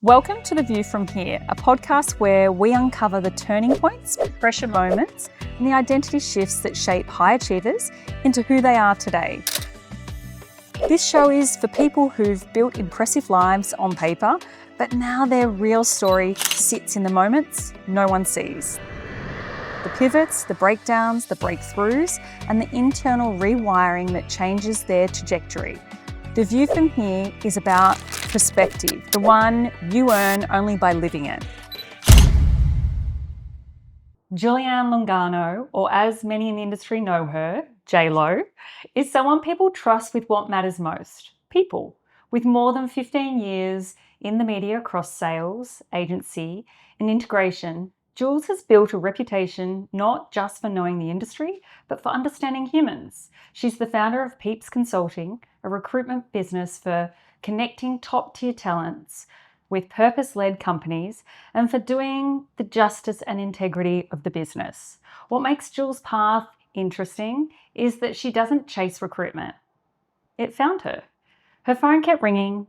Welcome to The View From Here, a podcast where we uncover the turning points, pressure moments, and the identity shifts that shape high achievers into who they are today. This show is for people who've built impressive lives on paper, but now their real story sits in the moments no one sees. The pivots, the breakdowns, the breakthroughs, and the internal rewiring that changes their trajectory. The View From Here is about perspective, the one you earn only by living it. Julie Anne Longano, or as many in the industry know her, J-Lo, is someone people trust with what matters most, people. With more than 15 years in the media across sales, agency, and integration, Jules has built a reputation not just for knowing the industry, but for understanding humans. She's the founder of Peeps Consulting, a recruitment business for connecting top-tier talents with purpose-led companies and for doing the justice and integrity of the business. What makes Jules' path interesting is that she doesn't chase recruitment. It found her. Her phone kept ringing,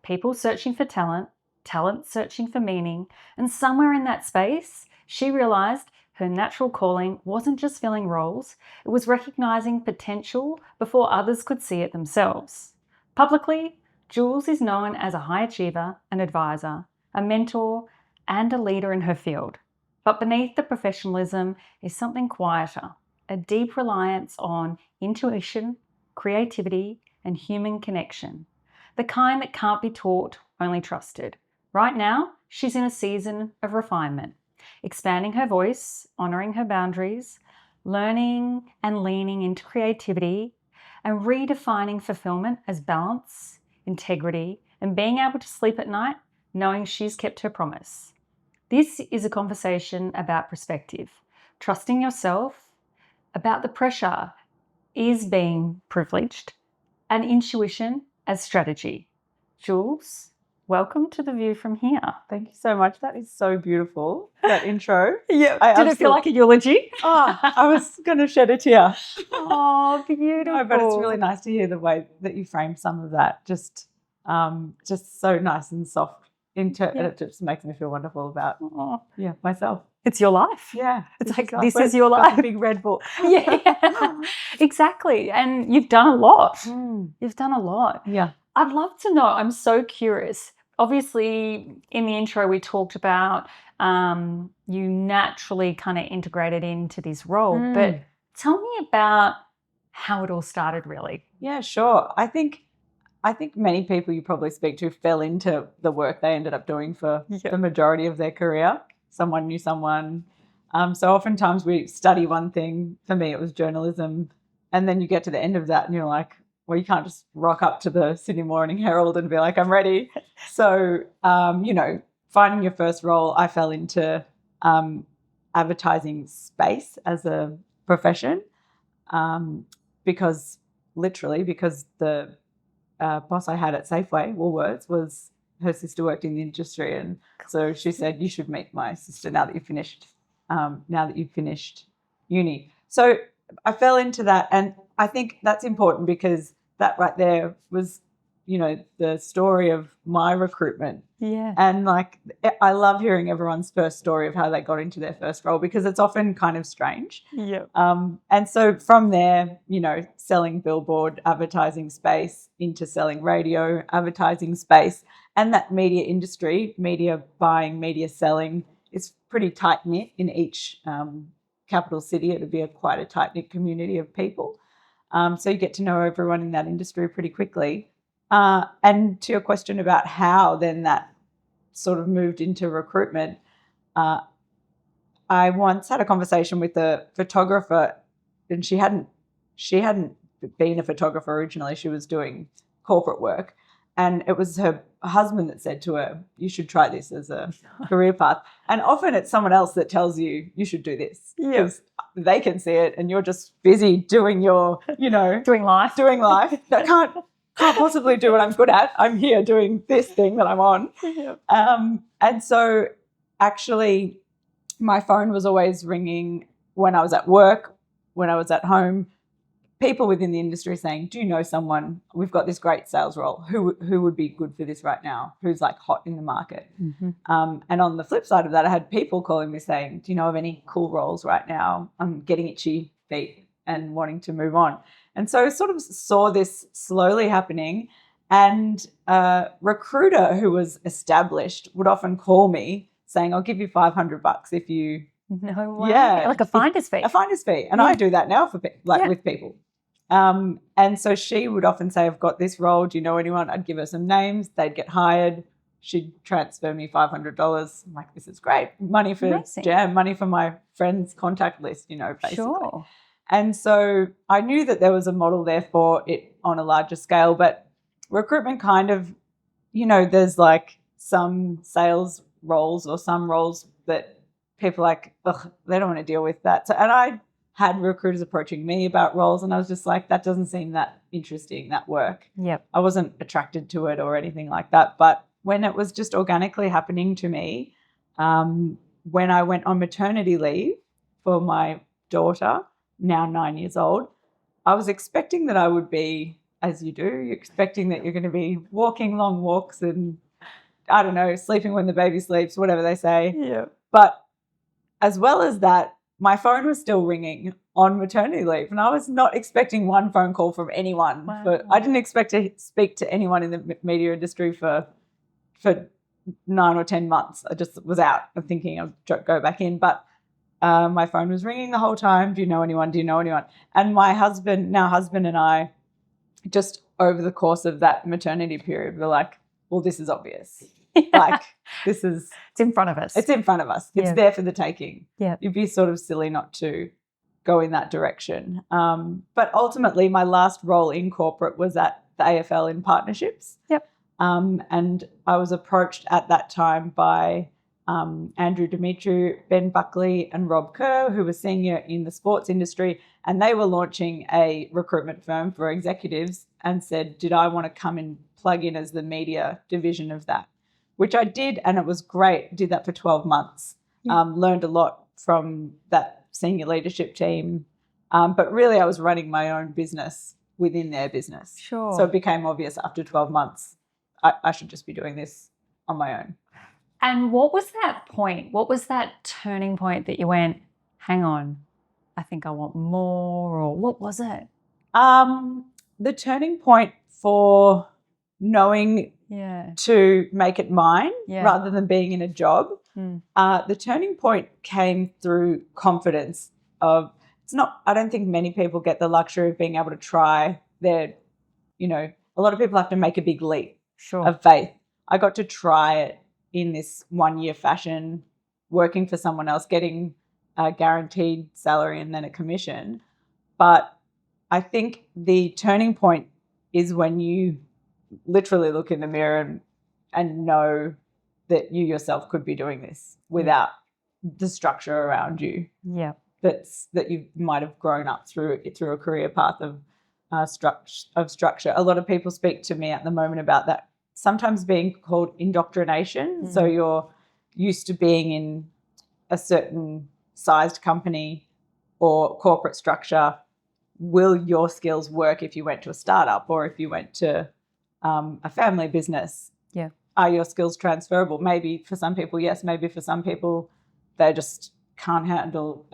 people searching for talent, talent searching for meaning, and somewhere in that space, she realised her natural calling wasn't just filling roles, it was recognising potential before others could see it themselves. Publicly, Jules is known as a high achiever, an advisor, a mentor, and a leader in her field. But beneath the professionalism is something quieter, a deep reliance on intuition, creativity, and human connection, the kind that can't be taught, only trusted. Right now, she's in a season of refinement, expanding her voice, honouring her boundaries, learning and leaning into creativity, and redefining fulfilment as balance, integrity, and being able to sleep at night knowing she's kept her promise. This is a conversation about perspective, trusting yourself, about the pressure is being privileged, and intuition as strategy. Jules, welcome to The View From Here. Thank you so much. That is so beautiful, that intro. Yeah. Did it feel like a eulogy? I was going to shed a tear. Oh, beautiful. No, but it's really nice to hear the way that you frame some of that. Just so nice and soft. It just makes me feel wonderful about myself. It's your life. Yeah. It's like, this is your life. Got a big red book. Yeah, exactly. And you've done a lot. You've done a lot. Yeah. I'd love to know, I'm so curious. Obviously, in the intro, we talked about you naturally kind of integrated into this role, but tell me about how it all started, really. Yeah, sure. I think many people you probably speak to fell into the work they ended up doing for the majority of their career. Someone knew someone. So oftentimes we study one thing. For me, it was journalism. And then you get to the end of that and you're like, well, you can't just rock up to the Sydney Morning Herald and be like, I'm ready. So, finding your first role, I fell into advertising space as a profession because the boss I had at Safeway, Woolworths, her sister worked in the industry. And so she said, you should meet my sister now that you've finished uni. So I fell into that. And I think that's important because that right there was, the story of my recruitment. Yeah. And I love hearing everyone's first story of how they got into their first role because it's often kind of strange. Yeah. And so from there, selling billboard advertising space into selling radio advertising space and that media industry, media buying, media selling is pretty tight knit in each capital city. It would be quite a tight knit community of people. So you get to know everyone in that industry pretty quickly. And to your question about how then that sort of moved into recruitment, I once had a conversation with a photographer and she hadn't been a photographer originally. She was doing corporate work. And it was her husband that said to her, you should try this as a career path. And often it's someone else that tells you should do this. Because they can see it and you're just busy doing your, doing life. That can't possibly do what I'm good at. I'm here doing this thing that I'm on. Yeah. And so actually my phone was always ringing when I was at work, when I was at home. people within the industry saying, do you know someone, we've got this great sales role, who would be good for this right now, who's like hot in the market. And on the flip side of that, I had people calling me saying, do you know of any cool roles right now? I'm getting itchy feet and wanting to move on. And so I sort of saw this slowly happening, and a recruiter who was established would often call me saying, I'll give you $500 if you... No way. Yeah. Like a finder's fee. A finder's fee. And I do that now for with people. And so she would often say, I've got this role. Do you know anyone? I'd give her some names. They'd get hired. She'd transfer me $500. I'm like, this is great. Money for Jam, money for my friend's contact list, basically. Sure. And so I knew that there was a model there for it on a larger scale, but recruitment kind of, there's like some sales roles or some roles that people are like, ugh, they don't want to deal with that. So, and I had recruiters approaching me about roles, and I was just like, that doesn't seem that interesting, that work. Yep. I wasn't attracted to it or anything like that. But when it was just organically happening to me, when I went on maternity leave for my daughter, now 9 years old, I was expecting that I would be, as you do, you're expecting that you're going to be walking long walks and, I don't know, sleeping when the baby sleeps, whatever they say. Yeah. But as well as that, my phone was still ringing on maternity leave, and I was not expecting one phone call from anyone. Wow. I didn't expect to speak to anyone in the media industry for 9 or 10 months. I just was out of thinking I'd go back in. But my phone was ringing the whole time. Do you know anyone? Do you know anyone? And my husband and I, just over the course of that maternity period, were like, well, this is obvious. Like, it's in front of us. It's in front of us. It's there for the taking. Yeah. You'd be sort of silly not to go in that direction. But ultimately, my last role in corporate was at the AFL in partnerships. Yep. And I was approached at that time by Andrew Dimitri, Ben Buckley and Rob Kerr, who were senior in the sports industry, and they were launching a recruitment firm for executives, and said, did I want to come and plug in as the media division of that? Which I did, and it was great. Did that for 12 months. Learned a lot from that senior leadership team. But really I was running my own business within their business. Sure. So it became obvious after 12 months, I should just be doing this on my own. And what was that point? What was that turning point that you went, hang on, I think I want more, or what was it? The turning point for knowing to make it mine rather than being in a job. The turning point came through confidence of, I don't think many people get the luxury of being able to try a lot of people have to make a big leap of faith. I got to try it in this 1 year fashion, working for someone else, getting a guaranteed salary and then a commission. But I think the turning point is when you literally look in the mirror and know that you yourself could be doing this without the structure around you. Yeah. That you might have grown up through a career path of structure. A lot of people speak to me at the moment about that sometimes being called indoctrination. So you're used to being in a certain sized company or corporate structure. Will your skills work if you went to a startup or if you went to a family business? Yeah. Are your skills transferable? Maybe for some people, yes. Maybe for some people, they just can't handle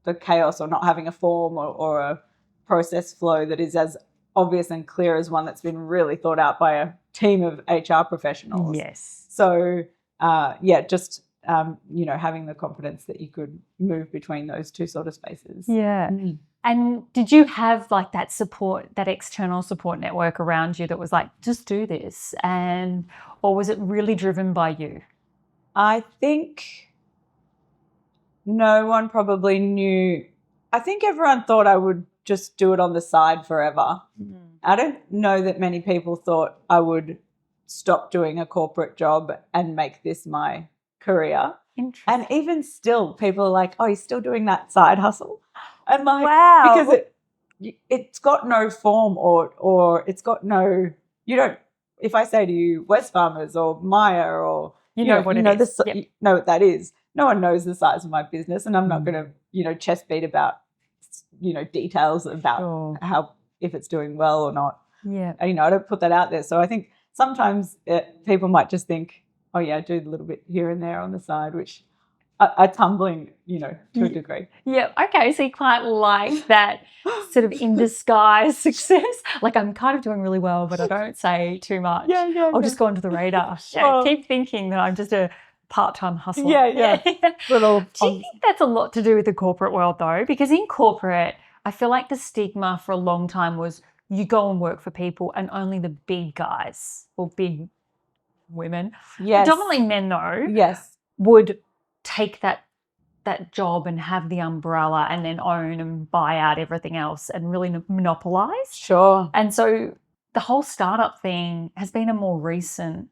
the chaos or not having a form or a process flow that is as obvious and clear as one that's been really thought out by a team of HR professionals. Yes. So, having the confidence that you could move between those two sort of spaces. Yeah. And did you have like that support, that external support network around you that was like, just do this? Or was it really driven by you? I think no one probably knew. I think everyone thought I would just do it on the side forever. I don't know that many people thought I would stop doing a corporate job and make this my career. Interesting. And even still, people are like, oh, you're still doing that side hustle? And like, wow. Because it's got no form or it's got no, you don't, if I say to you Wesfarmers or Myer or, you know what know what that is. No one knows the size of my business, and I'm not going to, chest beat about details about how, if it's doing well or not. Yeah. And, I don't put that out there. So I think sometimes people might just think, oh yeah, I do a little bit here and there on the side, which are tumbling, to a degree. Yeah. Okay. So you quite like that sort of in disguise success. Like, I'm kind of doing really well, but I don't say too much. Yeah. I'll just go under the radar. Sure. Keep thinking that I'm just a part-time hustler. Yeah. Do you think that's a lot to do with the corporate world though? Because in corporate, I feel like the stigma for a long time was you go and work for people and only the big guys or big women, predominantly men though, would take that job and have the umbrella and then own and buy out everything else and really monopolize. Sure. And so the whole startup thing has been a more recent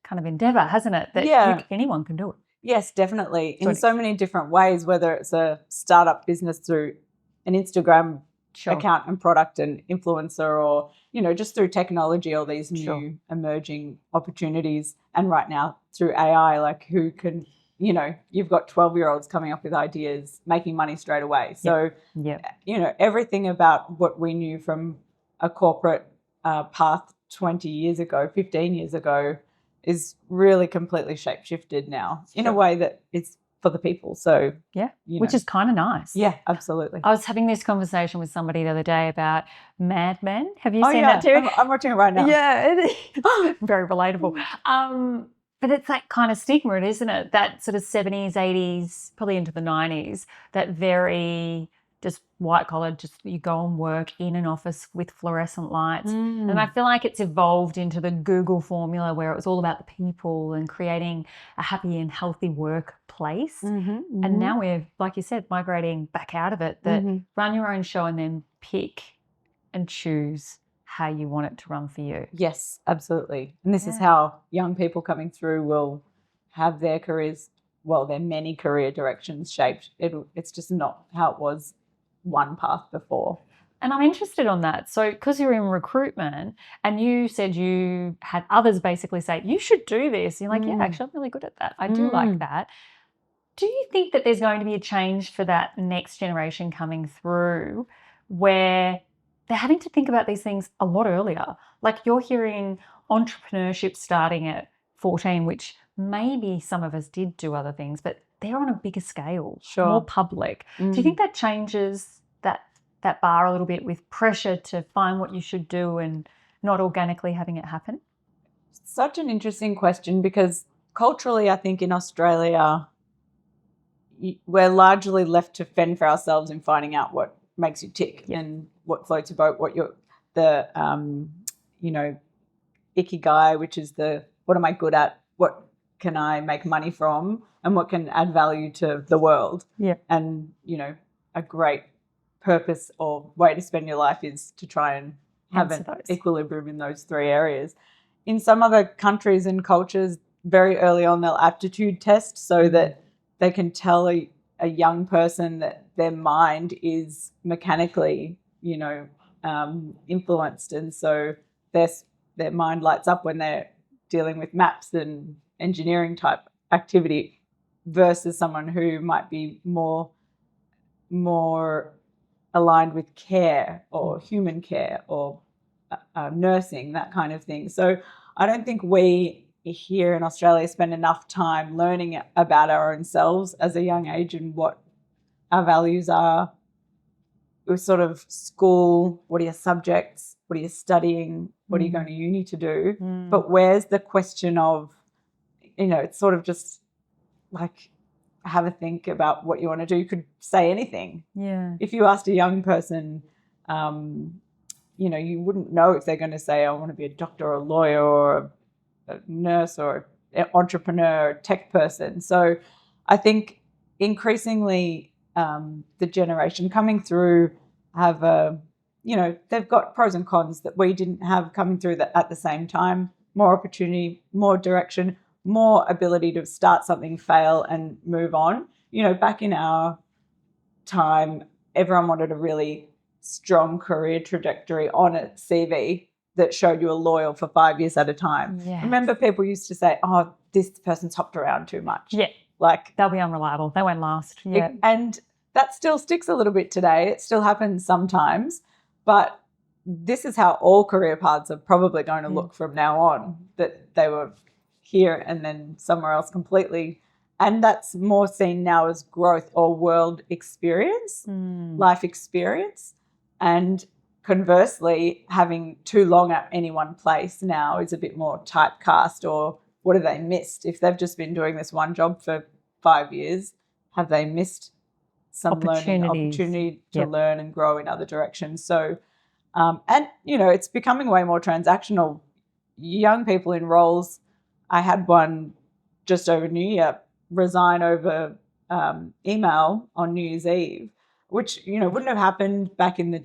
kind of endeavor, hasn't it? That anyone can do it. Yes, definitely. In so many different ways, whether it's a startup business through an Instagram account and product and influencer, or, just through technology, all these new emerging opportunities. And right now through AI, like who can, you've got 12-year-olds coming up with ideas, making money straight away. So, everything about what we knew from a corporate path 20 years ago, 15 years ago, is really completely shape-shifted now in a way that it's for the people. So, which is kind of nice. Yeah, absolutely. I was having this conversation with somebody the other day about Mad Men. Have you seen that too? I'm watching it right now. Yeah, very relatable. But it's that kind of stigma, isn't it? That sort of 70s, 80s, probably into the 90s, that very just white collar, just you go and work in an office with fluorescent lights. And I feel like it's evolved into the Google formula where it was all about the people and creating a happy and healthy workplace. And now we're, like you said, migrating back out of it, that run your own show and then pick and choose how you want it to run for you. Yes, absolutely. And this is how young people coming through will have their careers, their many career directions shaped. It's just not how it was one path before. And I'm interested on that. So because you're in recruitment and you said you had others basically say, you should do this. You're like, yeah, actually, I'm really good at that. I do like that. Do you think that there's going to be a change for that next generation coming through where they're having to think about these things a lot earlier? Like you're hearing entrepreneurship starting at 14, which maybe some of us did do other things, but they're on a bigger scale, more public. Do you think that changes that bar a little bit with pressure to find what you should do and not organically having it happen? Such an interesting question, because culturally, I think in Australia, we're largely left to fend for ourselves in finding out what makes you tick and what floats your boat, what ikigai, which is what am I good at, what can I make money from, and what can add value to the world. And a great purpose or way to spend your life is to try and have an equilibrium in those three areas. In some other countries and cultures, very early on, they'll aptitude test so that they can tell a young person that their mind is mechanically, influenced, and so their mind lights up when they're dealing with maps and engineering type activity, versus someone who might be more aligned with care or human care or nursing, that kind of thing. So I don't think we here in Australia spend enough time learning about our own selves as a young age and what our values are. We're sort of school, what are your subjects, what are you studying, what are you going to uni to do? But where's the question of, it's sort of just like, have a think about what you want to do. You could say anything. If you asked a young person, you wouldn't know if they're going to say, I want to be a doctor or a lawyer or a nurse or an entrepreneur, a tech person. So I think increasingly the generation coming through have they've got pros and cons that we didn't have coming through that at the same time. More opportunity, more direction, more ability to start something, fail and move on. Back in our time, everyone wanted a really strong career trajectory on a CV that showed you were loyal for 5 years at a time. Remember, people used to say, oh, this person's hopped around too much. Like, they'll be unreliable. They won't last. And that still sticks a little bit today. It still happens sometimes, but this is how all career paths are probably going to look from now on, that they were here and then somewhere else completely. And that's more seen now as growth or world experience, life experience. And conversely, having too long at any one place now is a bit more typecast, or what have they missed? If they've just been doing this one job for 5 years, have they missed some learning opportunity to learn and grow in other directions? So, and, it's becoming way more transactional. Young people in roles, I had one just over New Year resign over email on New Year's Eve, which, wouldn't have happened back in the,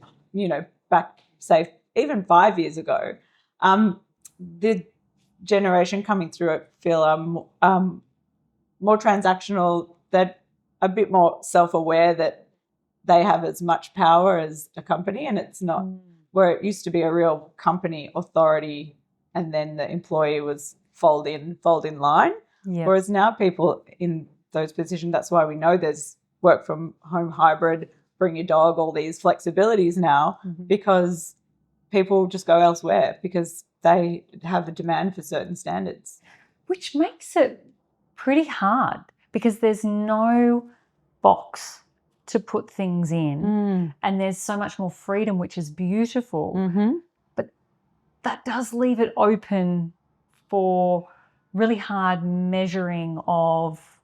back, say, even 5 years ago. The generation coming through it feel more transactional, that a bit more self-aware that they have as much power as a company, and it's not where it used to be a real company authority and then the employee was fold in line. Yep. Whereas now people in those positions, that's why we know there's work from home, hybrid, bring your dog, all these flexibilities now, because people just go elsewhere because they have a demand for certain standards. Which makes it pretty hard because there's no box to put things in and there's so much more freedom, which is beautiful. But that does leave it open for really hard measuring of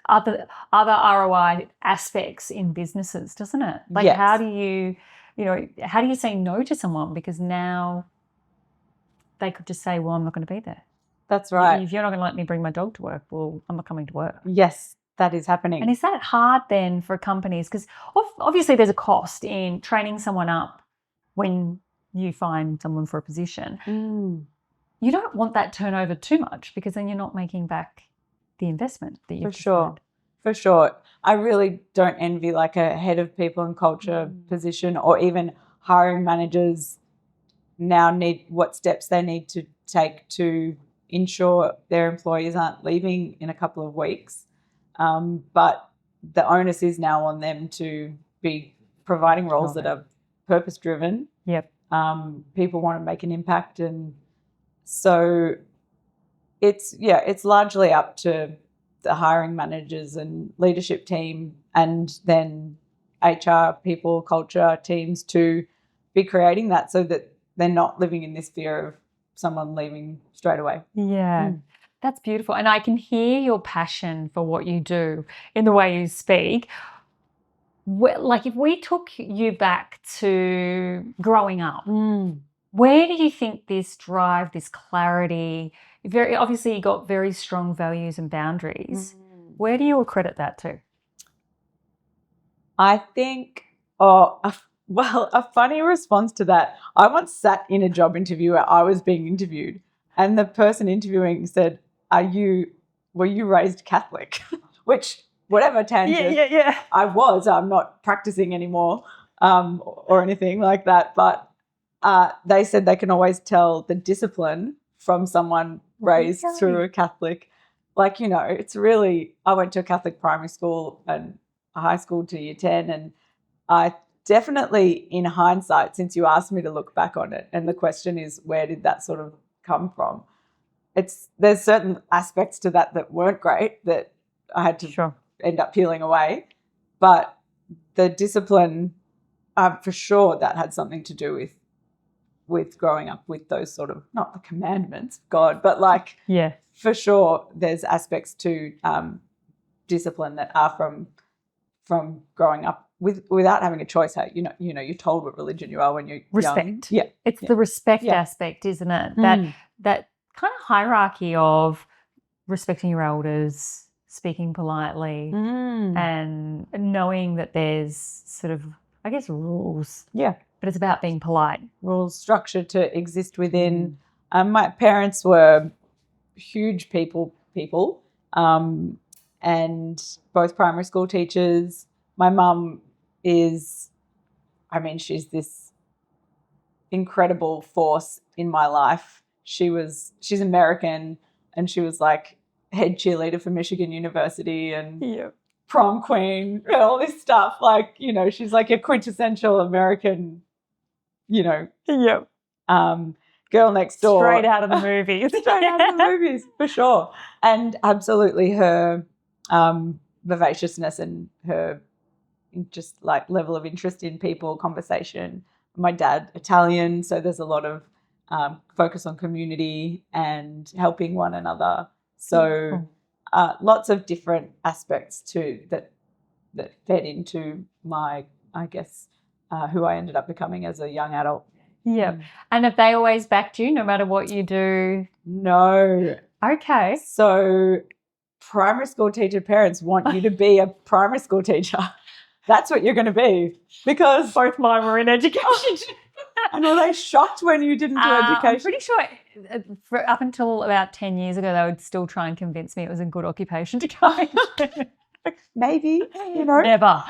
other ROI aspects in businesses, doesn't it? Like, yes. How do you say no to someone, because now they could just say, well, I'm not going to be there. That's right. If you're not going to let me bring my dog to work, well, I'm not coming to work. Yes, that is happening. And is that hard then for companies? Because obviously there's a cost in training someone up when you find someone for a position. You don't want that turnover too much, because then you're not making back the investment that you've had. For sure. I really don't envy like a head of people and culture position, or even hiring managers now need what steps they need to take to ensure their employees aren't leaving in a couple of weeks. But the onus is now on them to be providing roles that are purpose-driven. Yep. People want to make an impact, and so it's largely up to the hiring managers and leadership team, and then HR, people, culture teams, to be creating that so that they're not living in this fear of someone leaving straight away. Yeah, that's beautiful. And I can hear your passion for what you do in the way you speak. Like, if we took you back to growing up, where do you think this drive, this clarity, obviously you got very strong values and boundaries. Where do you accredit that to? I think, a funny response to that. I once sat in a job interview where I was being interviewed, and the person interviewing said, were you raised Catholic? Which, whatever tangent, I'm not practicing anymore or anything like that. But they said they can always tell the discipline from someone raised through a Catholic. Like, it's really, I went to a Catholic primary school and a high school to year 10, and I definitely, in hindsight, since you asked me to look back on it, and the question is, where did that sort of come from? There's certain aspects to that weren't great that I had to end up peeling away. But the discipline, for sure, that had something to do with growing up with those sort of, not the commandments of God, but like, for sure, there's aspects to discipline that are from growing up without having a choice. How you're told what religion you are when you're respect. Young. It's the respect aspect, isn't it? That kind of hierarchy of respecting your elders, speaking politely, and knowing that there's sort of, I guess, rules. Yeah. But it's about being polite. Rules, structure to exist within. My parents were huge people, and both primary school teachers. My mum is, she's this incredible force in my life. She's American, and she was like head cheerleader for Michigan University and prom queen, all this stuff. Like, you know, she's like a quintessential American, you know, girl next door. Straight out of the movies. Straight out of the movies, for sure. And absolutely her vivaciousness and her just like level of interest in people, conversation. My dad, Italian, so there's a lot of focus on community and helping one another. So lots of different aspects too that fed into my, I guess, who I ended up becoming as a young adult. Yeah. And have they always backed you no matter what you do? No. Okay. So primary school teacher parents want you to be a primary school teacher. That's what you're going to be, because both mine were in education. And were they shocked when you didn't do education? I'm pretty sure up until about 10 years ago, they would still try and convince me it was a good occupation to go into. Maybe, you know. Never.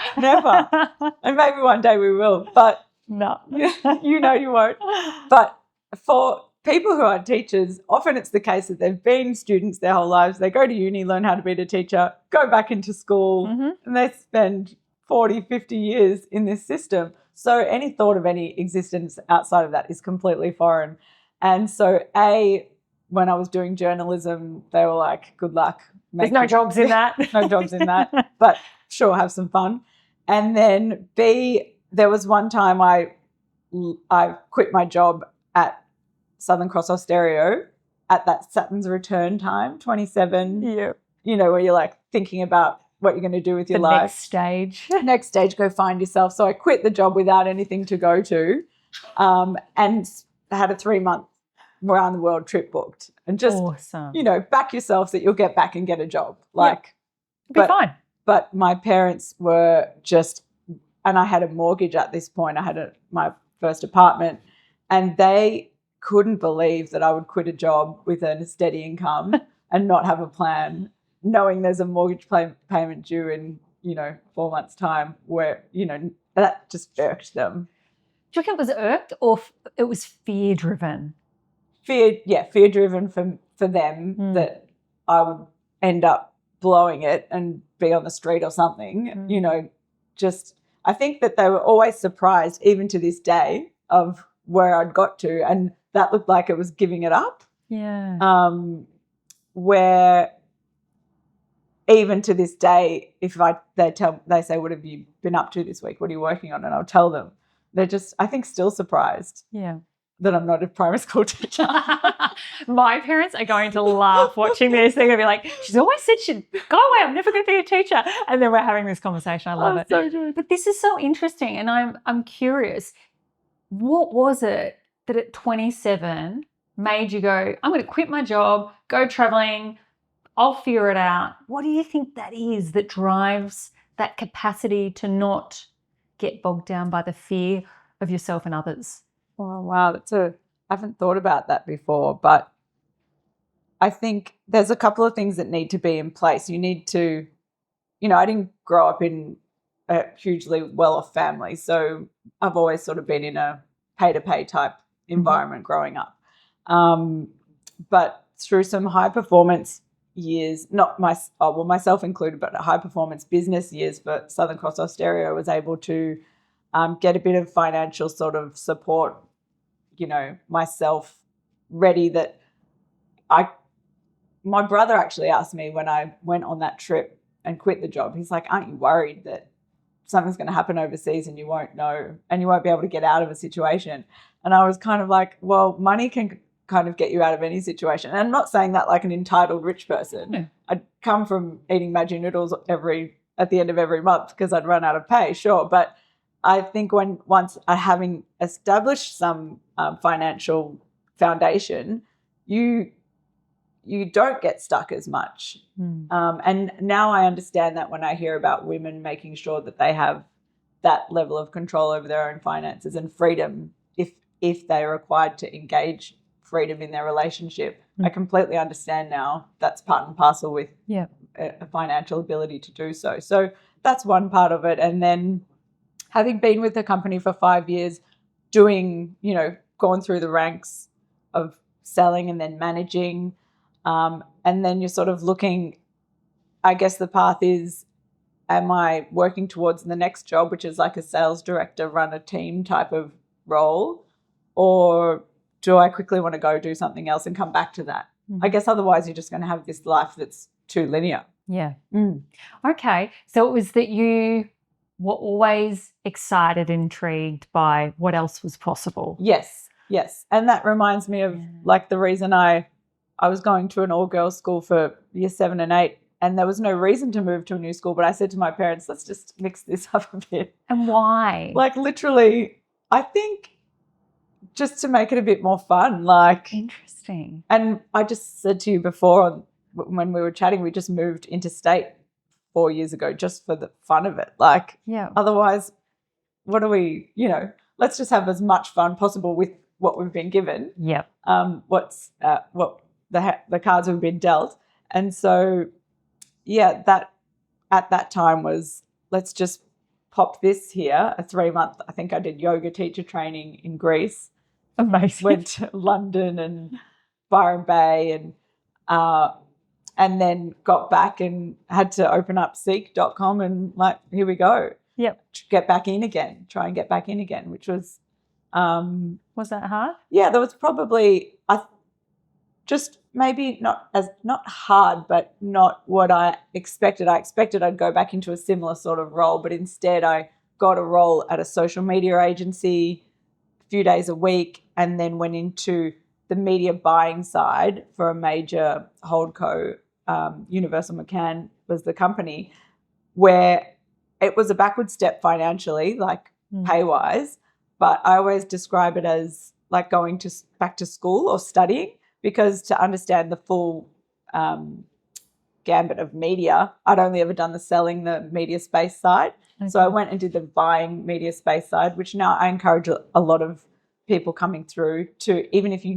And maybe one day we will, but no. You know you won't. But for people who are teachers, often it's the case that they've been students their whole lives. They go to uni, learn how to be a teacher, go back into school, and they spend 40, 50 years in this system. So any thought of any existence outside of that is completely foreign. And so, when I was doing journalism, they were like, good luck. There's no jobs in that. No jobs in that. But sure, have some fun. And then B, there was one time I quit my job at Southern Cross Austereo at that Saturn's return time, 27. Yeah. You know, where you're like thinking about what you're going to do with your life. Next stage. Next stage, go find yourself. So I quit the job without anything to go to, and had a 3-month around the world trip booked. And just, awesome. You know, back yourself that you'll get back and get a job. Like, be fine. But my parents were just, and I had a mortgage at this point. I had my first apartment, and they couldn't believe that I would quit a job with a steady income and not have a plan, knowing there's a mortgage payment due in, 4 months' time, where, that just irked them. Do you reckon it was irked or it was fear-driven? Fear-driven for them that I would end up blowing it and be on the street or something, just I think that they were always surprised, even to this day, of where I'd got to, and that looked like it was giving it up. Yeah. Where even to this day, if they say, what have you been up to this week? What are you working on? And I'll tell them. They're just, I think, still surprised. Yeah. That I'm not a primary school teacher. My parents are going to laugh watching this. They're going to be like, she's always said she'd go away, I'm never going to be a teacher. And then we're having this conversation. I love it. So good. But this is so interesting, and I'm curious. What was it that at 27 made you go, I'm going to quit my job, go traveling, I'll figure it out? What do you think that is that drives that capacity to not get bogged down by the fear of yourself and others? Oh, wow. I haven't thought about that before, but I think there's a couple of things that need to be in place. You need to, I didn't grow up in a hugely well-off family, so I've always sort of been in a pay-to-pay type environment growing up. But through some high-performance years, myself included, but high-performance business years for Southern Cross Austereo, I was able to get a bit of financial sort of support, myself ready that my brother actually asked me when I went on that trip and quit the job, he's like, aren't you worried that something's going to happen overseas and you won't know and you won't be able to get out of a situation? And I was kind of like, well, money can kind of get you out of any situation. And I'm not saying that like an entitled rich person. Yeah. I'd come from eating Maggi noodles at the end of every month because I'd run out of pay, sure. But I think once having established some financial foundation, you don't get stuck as much. And now I understand that when I hear about women making sure that they have that level of control over their own finances and freedom, if they are required to engage freedom in their relationship, I completely understand now that's part and parcel with a financial ability to do so. So that's one part of it. And then having been with the company for 5 years, doing, gone through the ranks of selling and then managing, and then you're sort of looking, I guess the path is am I working towards the next job, which is like a sales director, run a team type of role, or do I quickly want to go do something else and come back to that? I guess otherwise you're just going to have this life that's too linear. Yeah. Okay. So it was that you were always excited, intrigued by what else was possible. Yes. And that reminds me of like the reason I was going to an all-girls school for year 7 and 8, and there was no reason to move to a new school, but I said to my parents, let's just mix this up a bit. And why? Like literally, I think just to make it a bit more fun. Like, interesting. And I just said to you before when we were chatting, we just moved interstate 4 years ago just for the fun of it. Like, otherwise, what are we, let's just have as much fun possible with what we've been given. Yep. What the cards we've been dealt. And so, that at that time was, let's just pop this here, a 3-month, I think I did yoga teacher training in Greece. Amazing. Went to London and Byron Bay and then got back and had to open up seek.com and like, here we go. Yep. Get back in again, try and get back in again, which was... was that hard? Yeah, there was probably just maybe not hard, but not what I expected. I expected I'd go back into a similar sort of role, but instead I got a role at a social media agency a few days a week, and then went into the media buying side for a major holdco. Universal McCann was the company, where it was a backward step financially, like pay-wise, but I always describe it as like going back to school or studying, because to understand the full gambit of media, I'd only ever done the selling, the media space side. Okay. So I went and did the buying media space side, which now I encourage a lot of people coming through to, even if you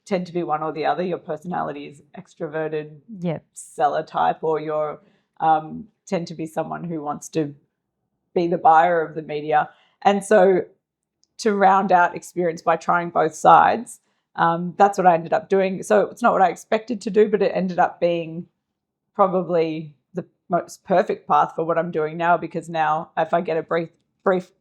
tend to be one or the other, your personality is extroverted seller type, or you're tend to be someone who wants to be the buyer of the media. And so to round out experience by trying both sides, that's what I ended up doing. So it's not what I expected to do, but it ended up being probably the most perfect path for what I'm doing now, because now if I get a brief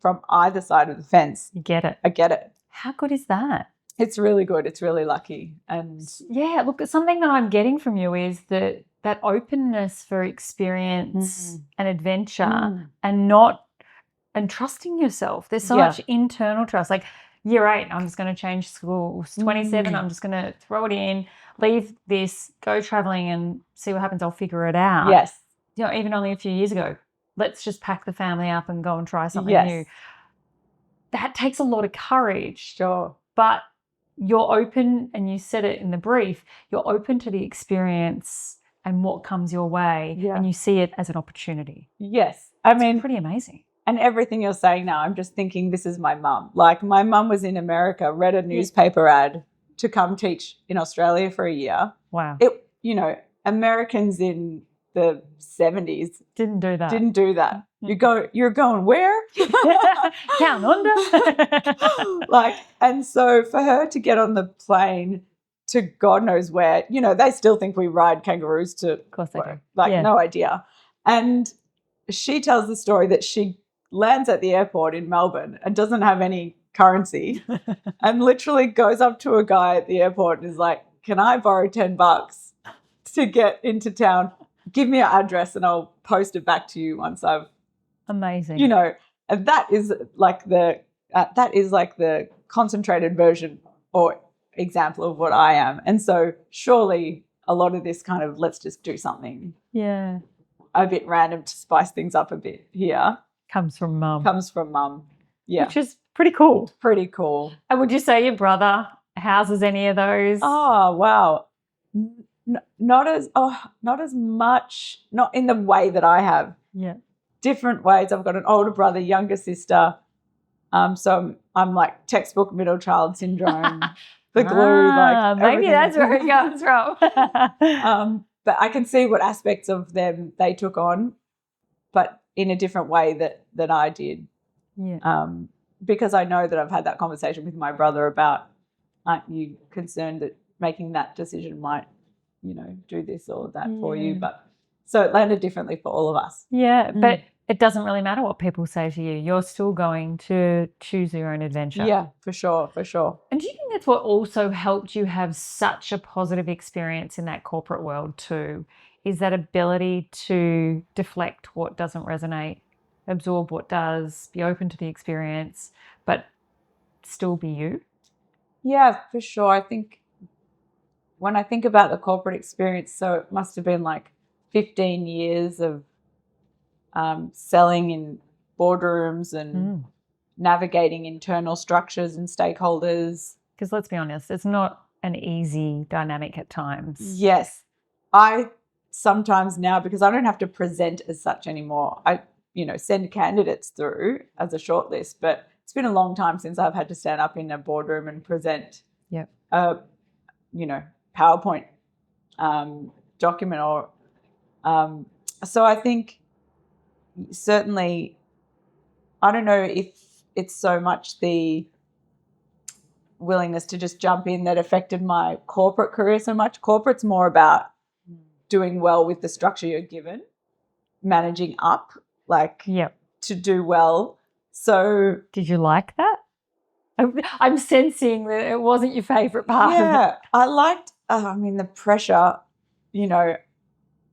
from either side of the fence, you get it. I get it. How good is that? It's really good. It's really lucky. And yeah, look, something that I'm getting from you is that openness for experience and adventure and trusting yourself. There's so much internal trust. Like year 8, I'm just going to change schools. 27, I'm just going to throw it in, leave this, go traveling and see what happens. I'll figure it out. Yes. Even only a few years ago, let's just pack the family up and go and try something new. That takes a lot of courage. Sure. But you're open, and you said it in the brief, you're open to the experience and what comes your way, and you see it as an opportunity. Yes. It's pretty amazing. And everything you're saying now, I'm just thinking, this is my mum. Like, my mum was in America, read a newspaper ad to come teach in Australia for a year. Wow. Americans in the 70s didn't do that. You're going where? Down under. And so for her to get on the plane to God knows where, they still think we ride kangaroos to of course they do. No idea. And she tells the story that she lands at the airport in Melbourne and doesn't have any currency and literally goes up to a guy at the airport and is like, can I borrow $10 to get into town? Give me your address and I'll post it back to you once I've... Amazing. And that is like the concentrated version or example of what I am. And so surely a lot of this kind of, let's just do something a bit random to spice things up a bit here, comes from mum. Yeah. Which is pretty cool. Pretty cool. And would you say your brother houses any of those? Oh, wow. Not as much, not in the way that I have. Yeah. Different ways. I've got an older brother, younger sister. So I'm like textbook middle child syndrome. The glue, maybe that's where it comes from. But I can see what aspects of them they took on, but in a different way that I did. Yeah. Because I know that I've had that conversation with my brother about, aren't you concerned that making that decision might, do this or that for you? But So it landed differently for all of us. Yeah, but it doesn't really matter what people say to you. You're still going to choose your own adventure. Yeah, for sure, for sure. And do you think that's what also helped you have such a positive experience in that corporate world too, is that ability to deflect what doesn't resonate, absorb what does, be open to the experience, but still be you? Yeah, for sure. I think when I think about the corporate experience, so it must have been like 15 years of selling in boardrooms and navigating internal structures and stakeholders. Because let's be honest, it's not an easy dynamic at times. Yes. I sometimes now, because I don't have to present as such anymore, I send candidates through as a shortlist, but it's been a long time since I've had to stand up in a boardroom and present a PowerPoint document or so I think certainly, I don't know if it's so much the willingness to just jump in that affected my corporate career so much. Corporate's more about doing well with the structure you're given, managing up, to do well. So did you like that? I'm sensing that it wasn't your favourite part of it. Yeah, I liked, the pressure,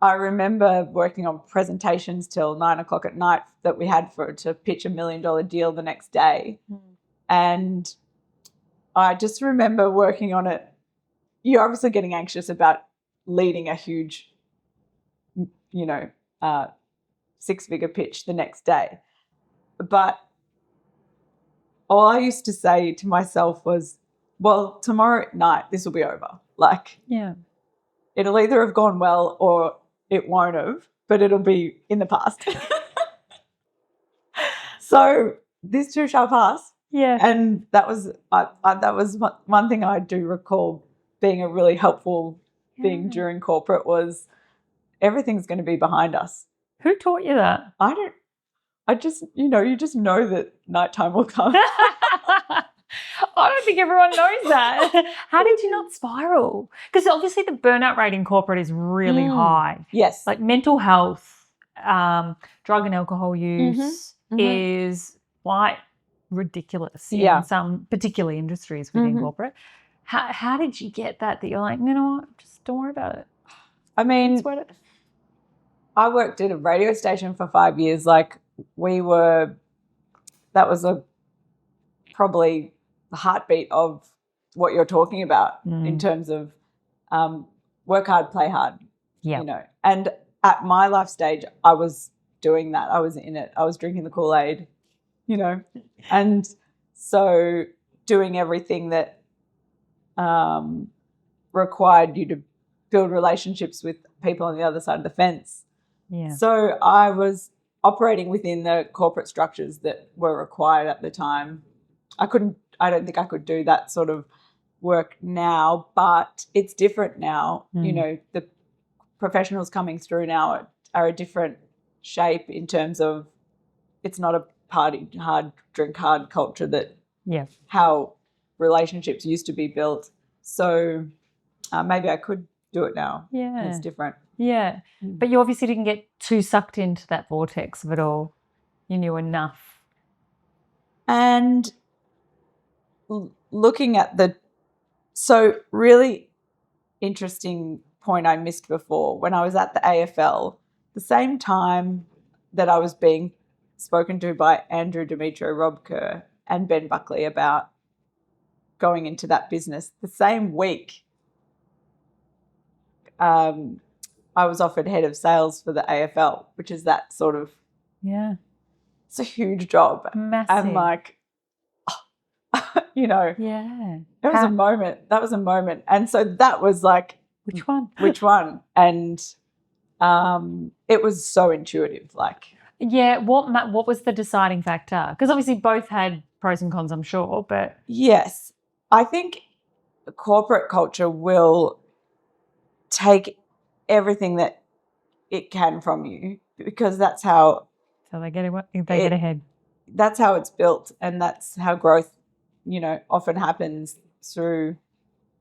I remember working on presentations till 9 o'clock at night that we had to pitch $1 million deal the next day. And I just remember working on it. You're obviously getting anxious about leading a huge, 6-figure pitch the next day. But all I used to say to myself was, well, tomorrow at night, this will be over. It'll either have gone well or it won't have, but it'll be in the past. So this too shall pass. Yeah. And that was one thing I do recall being a really helpful thing during corporate was everything's going to be behind us. Who taught you that? I just, you just know that nighttime will come. I don't think everyone knows that. How did you not spiral? Because obviously the burnout rate in corporate is really high. Yes. Like mental health, drug and alcohol use is quite ridiculous in some particular industries within corporate. How did you get that you're like, you know what, just don't worry about it? I mean, I worked at a radio station for 5 years. That was probably the heartbeat of what you're talking about in terms of work hard, play hard, And at my life stage, I was doing that. I was in it. I was drinking the Kool-Aid, and so doing everything that required you to build relationships with people on the other side of the fence. Yeah. So I was operating within the corporate structures that were required at the time. I don't think I could do that sort of work now, but it's different now. The professionals coming through now are a different shape in terms of it's not a party hard, drink hard culture that how relationships used to be built. So maybe I could do it now. Yeah. It's different. Yeah. But you obviously didn't get too sucked into that vortex of it all. You knew enough. And looking at really interesting point I missed before, when I was at the AFL, the same time that I was being spoken to by Andrew Demetrio, Rob Kerr and Ben Buckley about going into that business, the same week I was offered head of sales for the AFL, which is that sort of, it's a huge job. Massive. And it was a moment. That was a moment. And so that was like, which one? Which one? And it was so intuitive. What was the deciding factor? Because obviously both had pros and cons, I'm sure, but yes, I think corporate culture will take everything that it can from you because that's how they get ahead. That's how it's built, and that's how growth, often happens through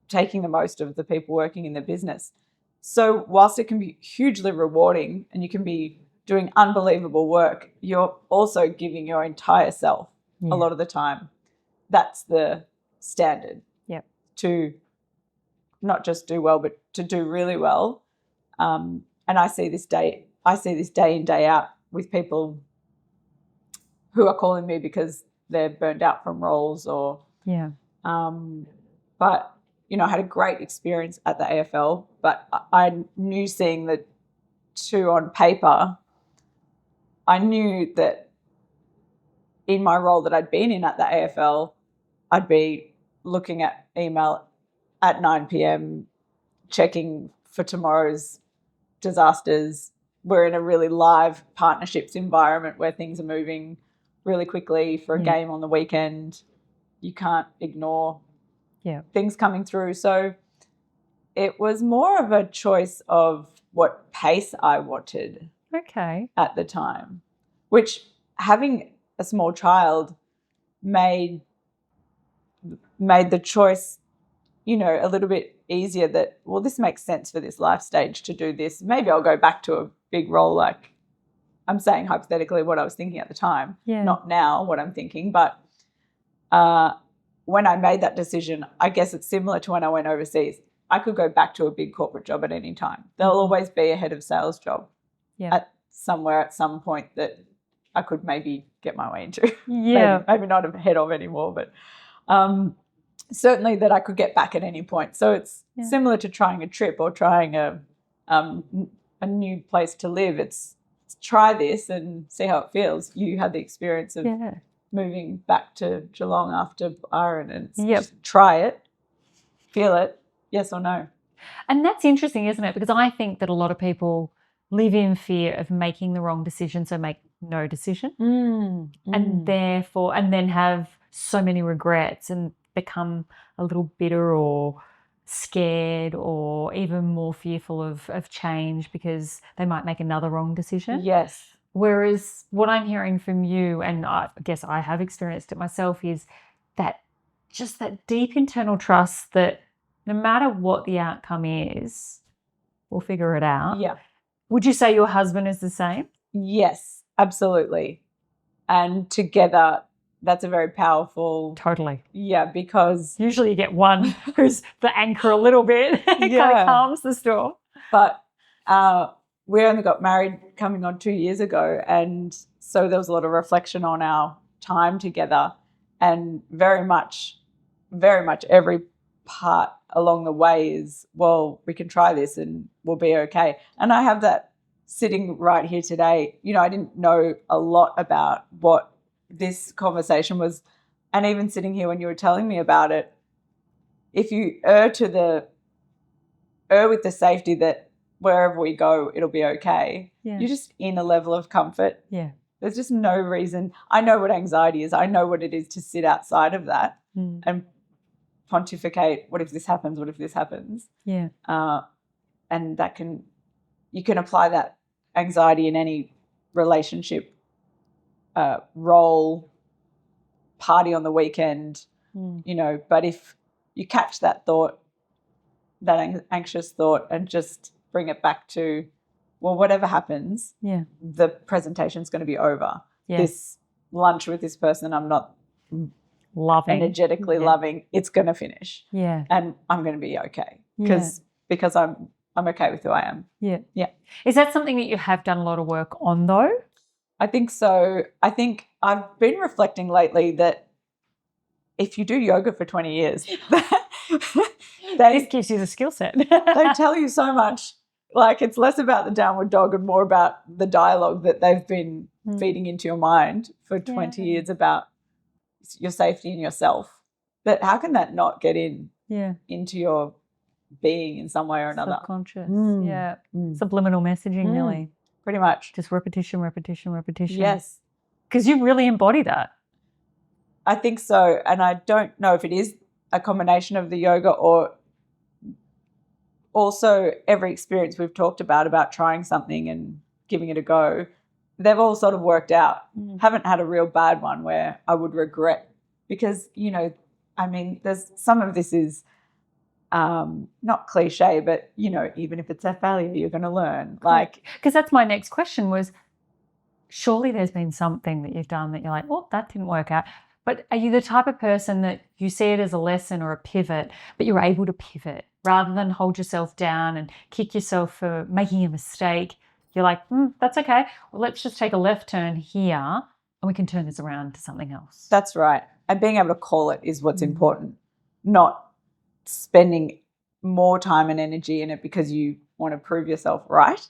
taking the most of the people working in the business. So whilst it can be hugely rewarding and you can be doing unbelievable work, you're also giving your entire self a lot of the time. That's the standard. Yep. To not just do well, but to do really well. And I see this day in, day out with people who are calling me because they're burned out from roles or but I had a great experience at the AFL, but I knew, seeing the two on paper, I knew that in my role that I'd been in at the AFL, I'd be looking at email at 9 p.m, checking for tomorrow's disasters. We're in a really live partnerships environment where things are moving really quickly. For a game on the weekend, you can't ignore things coming through. So it was more of a choice of what pace I wanted at the time, which, having a small child, made the choice, a little bit easier, that, well, this makes sense for this life stage to do this. Maybe I'll go back to a big role, like I'm saying hypothetically what I was thinking at the time, not now what I'm thinking. But when I made that decision, I guess it's similar to when I went overseas. I could go back to a big corporate job at any time. There'll always be a head of sales job at some point that I could maybe get my way into. Maybe not a head of anymore, but certainly that I could get back at any point. So it's similar to trying a trip or trying a new place to live. It's try this and see how it feels. You had the experience of moving back to Geelong after Byron, and just try it, feel it, yes or no. And that's interesting, isn't it? Because I think that a lot of people live in fear of making the wrong decision, so make no decision, and then have so many regrets and become a little bitter or scared or even more fearful of change because they might make another wrong decision. Yes. Whereas what I'm hearing from you, and I guess I have experienced it myself, is that just that deep internal trust that no matter what the outcome is, we'll figure it out. Yeah. Would you say your husband is the same? Yes, absolutely. And together, that's a very powerful... Totally. Yeah, because... Usually you get one who's the anchor a little bit. It kind of calms the storm. But we only got married coming on 2 years ago, and so there was a lot of reflection on our time together, and very much every part along the way is, well, we can try this and we'll be okay. And I have that sitting right here today. I didn't know a lot about what this conversation was, and even sitting here when you were telling me about it, if you err with the safety that wherever we go, it'll be okay. Yeah. You're just in a level of comfort. Yeah. There's just no reason. I know what anxiety is. I know what it is to sit outside of that and pontificate, what if this happens? What if this happens? Yeah. And you can apply that anxiety in any relationship, role, party on the weekend, but if you catch that thought, that anxious thought, and just bring it back to, well, whatever happens, the presentation's going to be over. This lunch with this person I'm not energetically loving, it's going to finish. Yeah. And I'm going to be okay because I'm okay with who I am. Yeah. Yeah. Is that something that you have done a lot of work on though? I think so. I think I've been reflecting lately that if you do yoga for 20 years, this gives you the skill set. They tell you so much. Like, it's less about the downward dog and more about the dialogue that they've been feeding into your mind for 20 years about your safety and yourself. But how can that not get into your being in some way or another? Subconscious. Subliminal messaging, really. Pretty much. Just repetition. Yes. Because you really embody that. I think so. And I don't know if it is a combination of the yoga or also every experience we've talked about trying something and giving it a go. They've all sort of worked out. Haven't had a real bad one where I would regret, because, there's some of this is not cliche, but, you know, even if it's a failure, you're going to learn. Like, because that's my next question was, surely there's been something that you've done that you're like, oh, that didn't work out. But are you the type of person that you see it as a lesson or a pivot, but you're able to pivot rather than hold yourself down and kick yourself for making a mistake? You're like, that's okay. Well, let's just take a left turn here and we can turn this around to something else. That's right. And being able to call it is what's important, not spending more time and energy in it because you want to prove yourself right.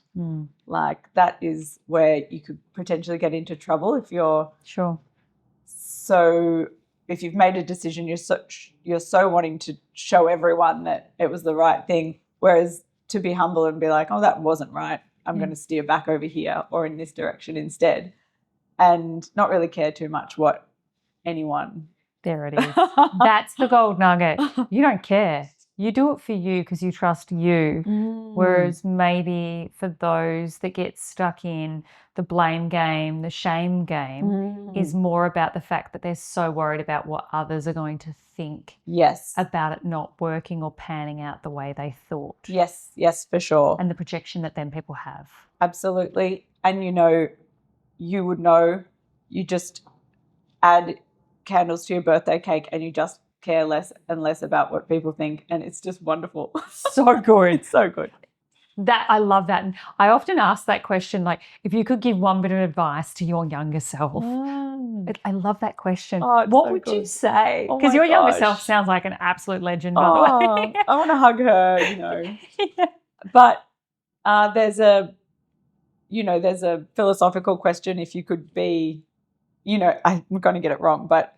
Like, that is where you could potentially get into trouble if you're sure. So if you've made a decision, you're so wanting to show everyone that it was the right thing, whereas to be humble and be like, oh, that wasn't right, I'm going to steer back over here or in this direction instead, and not really care too much what anyone. There it is. That's the gold nugget. You don't care. You do it for you because you trust you. Whereas maybe for those that get stuck in the blame game, the shame game, is more about the fact that they're so worried about what others are going to think. Yes. About it not working or panning out the way they thought. Yes, for sure. And the projection that then people have. Absolutely. And, you know, you would know, you just add candles to your birthday cake and you just care less and less about what people think, and it's just wonderful. So good. It's so good. That I love that. And I often ask that question, like, if you could give one bit of advice to your younger self. I love that question. What so would you say? Because your younger self sounds like an absolute legend, by the way. I want to hug her, you know. But there's a philosophical question. If you could be, you know, I'm going to get it wrong, but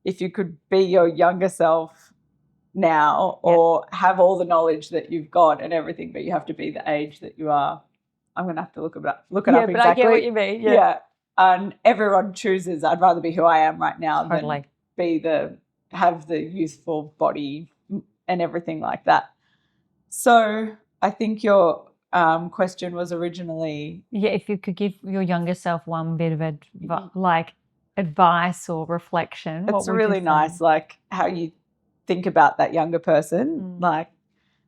if you could be your younger self now or have all the knowledge that you've got and everything, but you have to be the age that you are. I'm going to have to look it up exactly. But I get what you mean. Yeah. And everyone chooses, I'd rather be who I am right now than have the youthful body and everything like that. So I think your question was originally. Yeah, if you could give your younger self one bit of advice or reflection. It's really nice, like, how you think about that younger person. Like,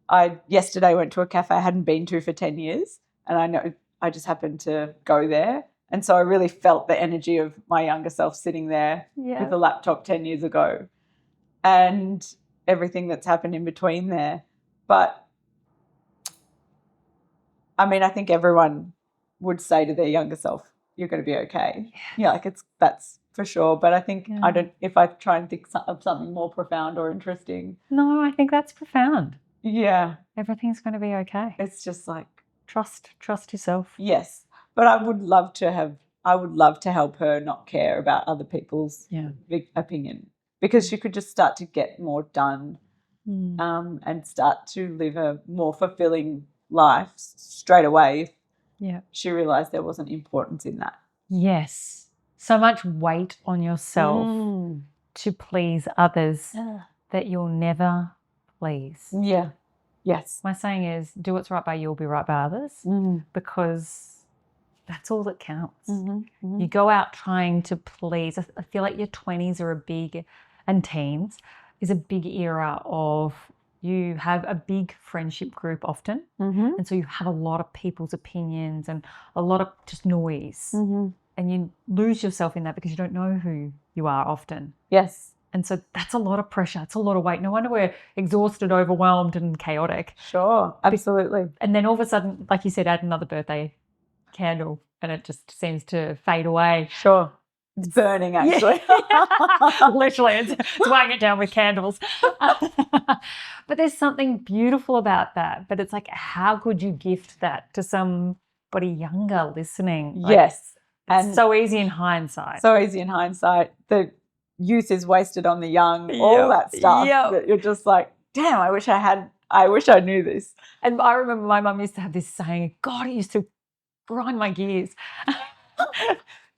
I yesterday went to a cafe I hadn't been to for 10 years, and I know I just happened to go there, and so I really felt the energy of my younger self sitting there with a laptop 10 years ago and everything that's happened in between there. But I mean, I think everyone would say to their younger self, you're going to be okay. Yeah, like that's for sure. But I think if I try and think of something more profound or interesting. No, I think that's profound. Yeah. Everything's going to be okay. It's just like. Trust yourself. Yes. But I would love to help her not care about other people's opinion, because she could just start to get more done and start to live a more fulfilling life straight away. Yeah. She realised there wasn't importance in that. Yes. So much weight on yourself to please others that you'll never please. Yeah. Yes. My saying is, do what's right by you, will be right by others, because that's all that counts. You go out trying to please. I feel like your 20s are and teens is a big era of, you have a big friendship group often, and so you have a lot of people's opinions and a lot of just noise, and you lose yourself in that because you don't know who you are often. Yes. And so that's a lot of pressure. It's a lot of weight. No wonder we're exhausted, overwhelmed and chaotic. Sure, absolutely. And then all of a sudden, like you said, add another birthday candle and it just seems to fade away. Sure. It's burning, actually. Yeah. Literally, it's weighing it down with candles. But there's something beautiful about that. But it's like, how could you gift that to somebody younger listening? Like, yes. And so easy in hindsight. The youth is wasted on the young, all that stuff. That you're just like, damn, I wish I knew this. And I remember my mum used to have this saying, God, it used to grind my gears.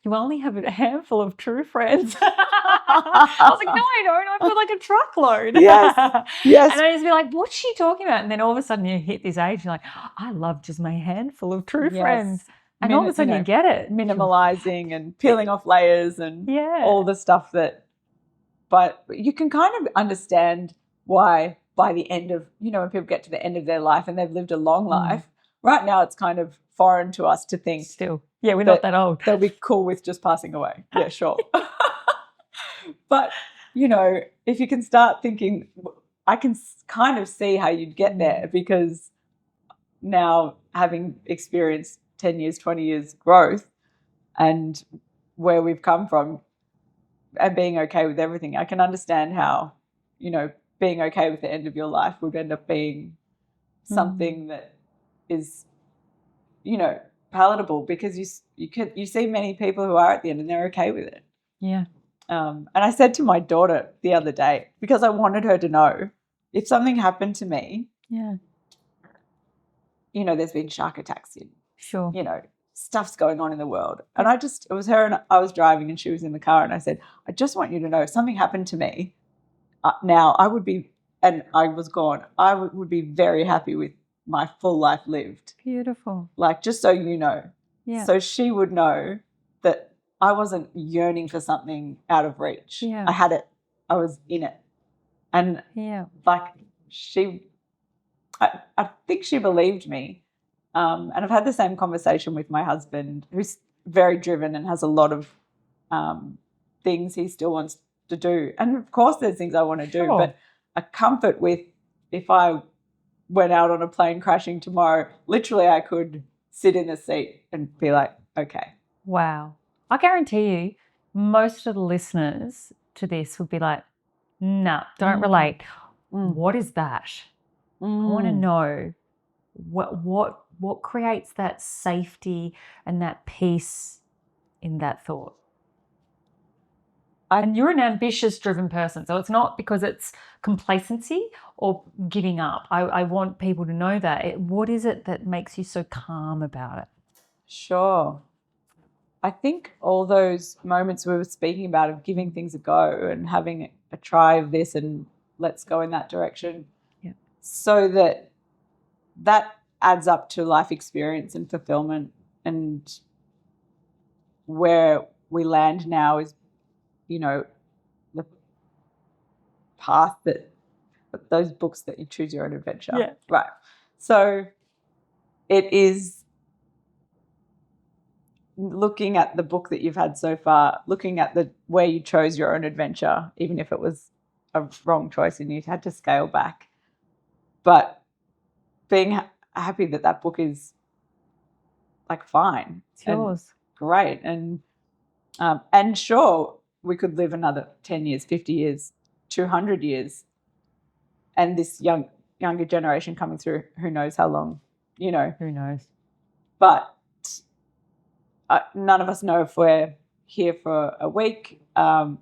You only have a handful of true friends. I was like, no, I don't. I've got like a truckload. Yes. And I used to be like, what's she talking about? And then all of a sudden you hit this age, you're like, I love just my handful of true friends. And all of a sudden you get it. Minimalizing and peeling off layers and all the stuff that, but you can kind of understand why by the end of, when people get to the end of their life and they've lived a long life, right now it's kind of foreign to us to think. Still. Yeah, we're not that old. They'll be cool with just passing away. Yeah, sure. But, if you can start thinking, I can kind of see how you'd get there, because now having experienced 10 years, 20 years growth and where we've come from and being okay with everything, I can understand how, being okay with the end of your life would end up being something that is, palatable, because you see many people who are at the end and they're okay with it. Yeah. And I said to my daughter the other day, because I wanted her to know, if something happened to me, there's been shark attacks in, sure, stuff's going on in the world. And it was her, and I was driving and she was in the car, and I said, I just want you to know, if something happened to me now, I would be, and I was gone, I would be very happy with my full life lived. Beautiful. Like, just so you know. Yeah. So she would know that I wasn't yearning for something out of reach. Yeah. I had it. I was in it. And like I think she believed me. And I've had the same conversation with my husband, who's very driven and has a lot of things he still wants to do. And of course there's things I want to do, but a comfort with, if I went out on a plane crashing tomorrow, literally I could sit in the seat and be like, okay. Wow. I guarantee you most of the listeners to this would be like, nah, don't relate. What is that? I want to know what creates that safety and that peace in that thought. And you're an ambitious, driven person, so it's not because it's complacency or giving up. I want people to know that. What is it that makes you so calm about it? Sure. I think all those moments we were speaking about of giving things a go and having a try of this and let's go in that direction, so that adds up to life experience and fulfillment. And where we land now is, the path that those books that you choose your own adventure. Yeah. Right. So it is looking at the book that you've had so far, looking at the where you chose your own adventure, even if it was a wrong choice and you had to scale back, but being happy that book is like fine, it's yours, great, and sure, we could live another 10 years, 50 years, 200 years, and this younger generation coming through, who knows how long, who knows, but none of us know if we're here for a week, 10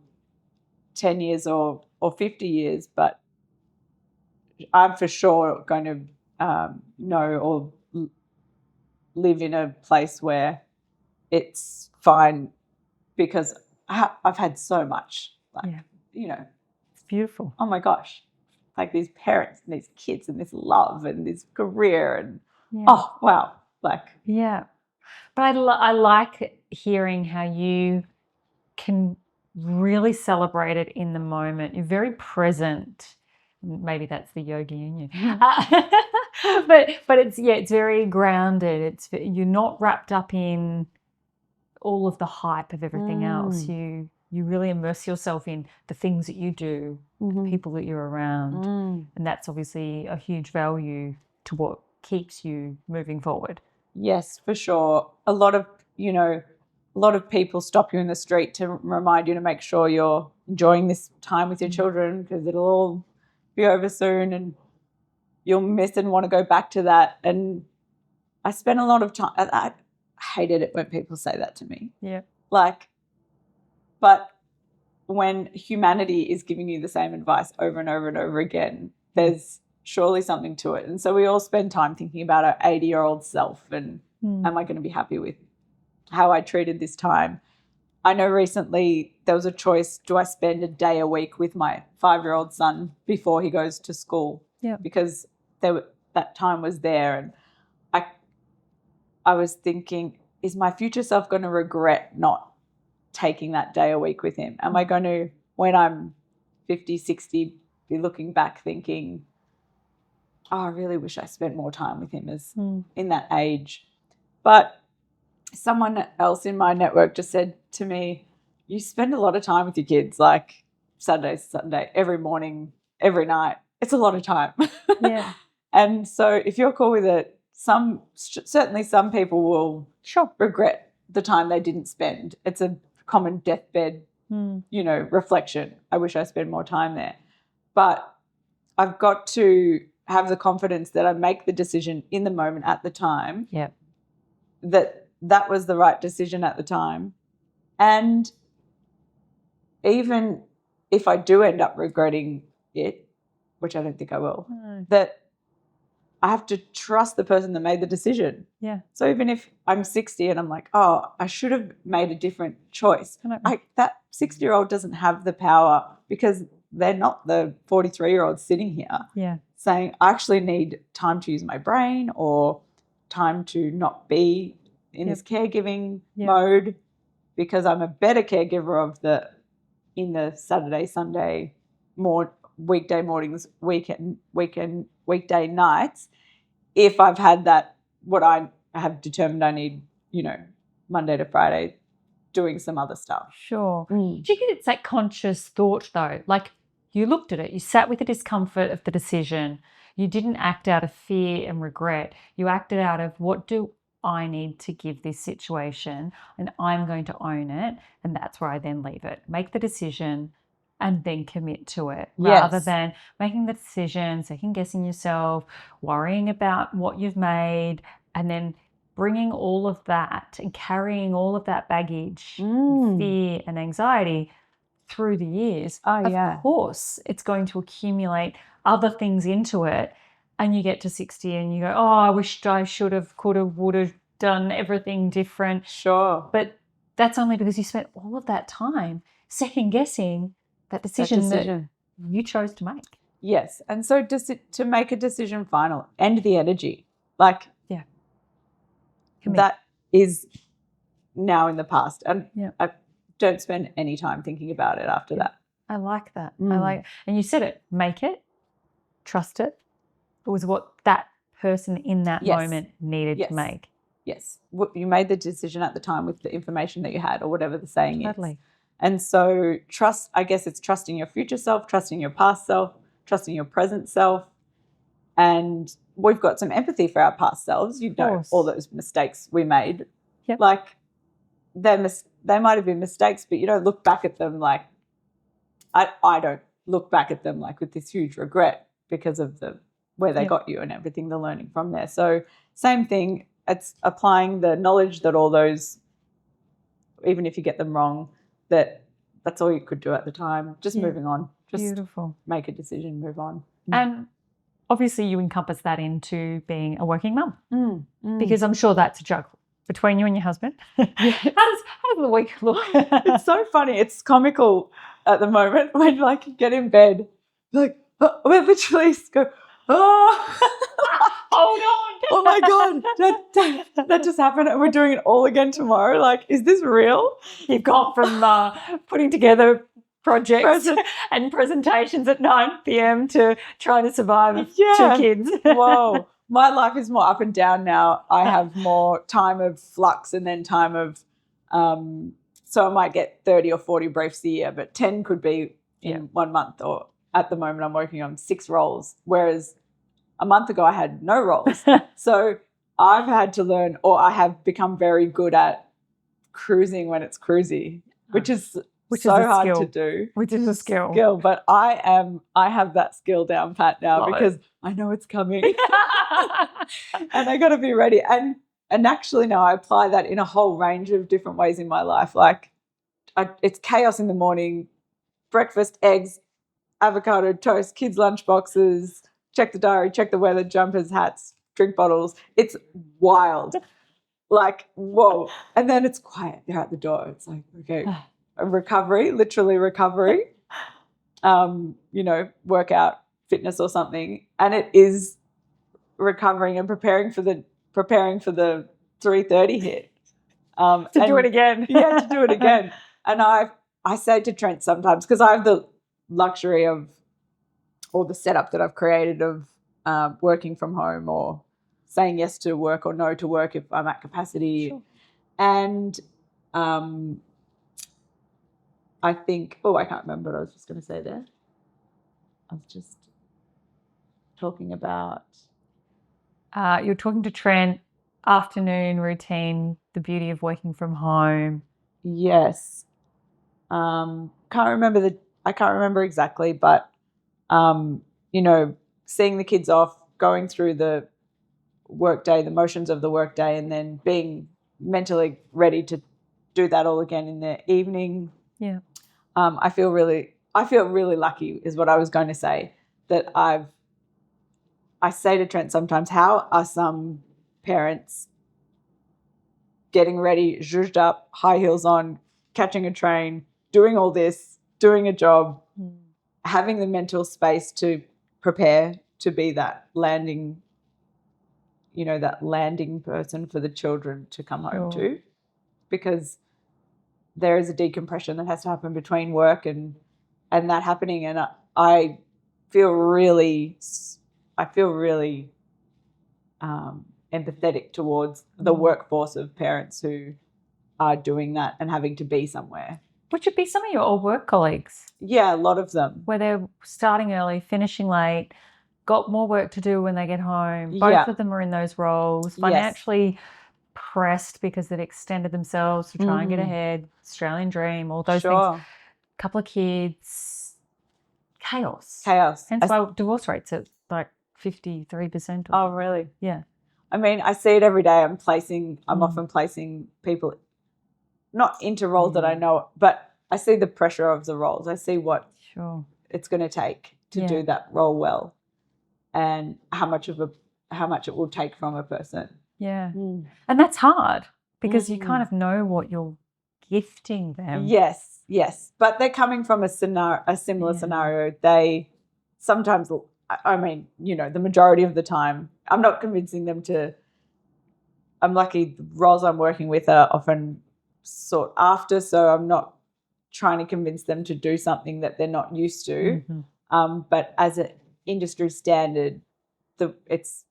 years or 50 years, but I'm for sure going to know or live in a place where it's fine, because I've had so much, it's beautiful. Oh my gosh, like these parents and these kids and this love and this career and oh wow, like But I like hearing how you can really celebrate it in the moment. You're very present. Maybe that's the yogi in you. But it's very grounded. You're not wrapped up in all of the hype of everything else. You really immerse yourself in the things that you do, the people that you're around. And that's obviously a huge value to what keeps you moving forward. Yes, for sure. A lot of people stop you in the street to remind you to make sure you're enjoying this time with your children, because it'll all be over soon and you'll miss and want to go back to that. And I spent a lot of time, I hated it when people say that to me. Yeah. But when humanity is giving you the same advice over and over and over again, there's surely something to it. And so we all spend time thinking about our 80-year-old self and am I going to be happy with how I treated this time? I know recently there was a choice, do I spend a day a week with my 5-year-old son before he goes to school? Yeah. Because that time was there, and I was thinking, is my future self going to regret not taking that day a week with him? Am I going to, when I'm 50, 60, be looking back thinking, oh, I really wish I spent more time with him as in that age. But someone else in my network just said to me, you spend a lot of time with your kids, like Saturday, Sunday, every morning, every night. It's a lot of time. Yeah. And so if you're cool with it, certainly some people will regret the time they didn't spend. It's a common deathbed, reflection. I wish I spent more time there. But I've got to have the confidence that I make the decision in the moment at the time. Yeah. That was the right decision at the time. And even if I do end up regretting it, which I don't think I will, that I have to trust the person that made the decision. Yeah. So even if I'm 60 and I'm like, oh, I should have made a different choice, that 60-year-old doesn't have the power, because they're not the 43-year-old sitting here saying, I actually need time to use my brain or time to not be in this caregiving mode, because I'm a better caregiver in the Saturday, Sunday, more weekday mornings, weekday nights, if I've had that, what I have determined I need, Monday to Friday, doing some other stuff. Sure. Do you think it's that conscious thought though? Like, you looked at it, you sat with the discomfort of the decision. You didn't act out of fear and regret. You acted out of, what do I need to give this situation, and I'm going to own it, and that's where I then leave it. Make the decision and then commit to it, rather than making the decision, second guessing yourself, worrying about what you've made, and then bringing all of that and carrying all of that baggage, fear and anxiety through the years. Of course, it's going to accumulate other things into it, and you get to 60 and you go, oh, I wished I should have, could have, would have done everything different. Sure. But that's only because you spent all of that time second guessing that decision that you chose to make. Yes. And so to make a decision final, end the energy. Like, that is now in the past. And I don't spend any time thinking about it after that. I like that. And you said it, make it, trust it. It was what that person in that moment needed to make. Yes. You made the decision at the time with the information that you had, or whatever the saying is. And so trust, I guess it's trusting your future self, trusting your past self, trusting your present self. And we've got some empathy for our past selves. You know, all those mistakes we made. Like, they might have been mistakes, but you don't look back at them like, I don't look back at them like with this huge regret because of where they got you and everything, the learning from there. So same thing, it's applying the knowledge that all those, even if you get them wrong, that's all you could do at the time. Just moving on. Just make a decision, move on. And obviously you encompass that into being a working mum, because I'm sure that's a juggle between you and your husband. How does the week look? It's so funny. It's comical at the moment when, like, you get in bed, like, we literally go, hold on. Oh my God, that just happened, and we're doing it all again tomorrow. Like, is this real? You've gone from putting together projects and presentations at 9 p.m. to trying to survive 2 kids. Whoa. My life is more up and down now. I have more time of flux and then time of, so I might get 30 or 40 briefs a year, but 10 could be in 1 month, or at the moment I'm working on 6 roles, whereas a month ago I had no roles. So I've had to learn, or I have become very good at cruising when it's cruisy, which is hard to do. Which is a skill. But I have that skill down pat now because I know it's coming. And I got to be ready. And actually now I apply that in a whole range of different ways in my life. Like, it's chaos in the morning, breakfast, eggs, avocado toast, kids' lunch boxes, check the diary, check the weather, jumpers, hats, drink bottles. It's wild. Like, whoa. And then it's quiet. They're at the door. It's like, okay, recovery, literally recovery, workout, fitness or something. And it is recovering and preparing for the 3:30 hit. To do it again. To do it again. And I say to Trent sometimes, because I have the luxury of, or the setup that I've created of working from home or saying yes to work or no to work if I'm at capacity. Sure. And I think, I can't remember what I was just going to say there. I was just talking about. You're talking to Trent, afternoon routine, the beauty of working from home. Yes. I can't remember exactly, but seeing the kids off, going through the workday, the motions of the workday, and then being mentally ready to do that all again in the evening. Yeah. I feel really lucky is what I was going to say, that I say to Trent sometimes, how are some parents getting ready, zhuzhed up, high heels on, catching a train, doing all this, doing a job, having the mental space to prepare to be that landing person for the children to come home to, because there is a decompression that has to happen between work and that happening. And I feel really empathetic towards the workforce of parents who are doing that and having to be somewhere. Which would be some of your old work colleagues. Yeah, a lot of them. Where they're starting early, finishing late, got more work to do when they get home. Both of them are in those roles, financially pressed because they've extended themselves to try and get ahead, Australian dream, all those things. Couple of kids, chaos. Hence why divorce rates are like 53%. Oh, really? Yeah. I mean, I see it every day. I'm often placing people not into roles that I know, but I see the pressure of the roles. I see what it's going to take to do that role well, and how much it will take from a person. Yeah. And that's hard because you kind of know what you're gifting them. Yes. But they're coming from a similar scenario. They sometimes, the majority of the time, I'm not convincing them to. I'm lucky the roles I'm working with are often sought after, so I'm not trying to convince them to do something that they're not used to. But as an industry standard, it's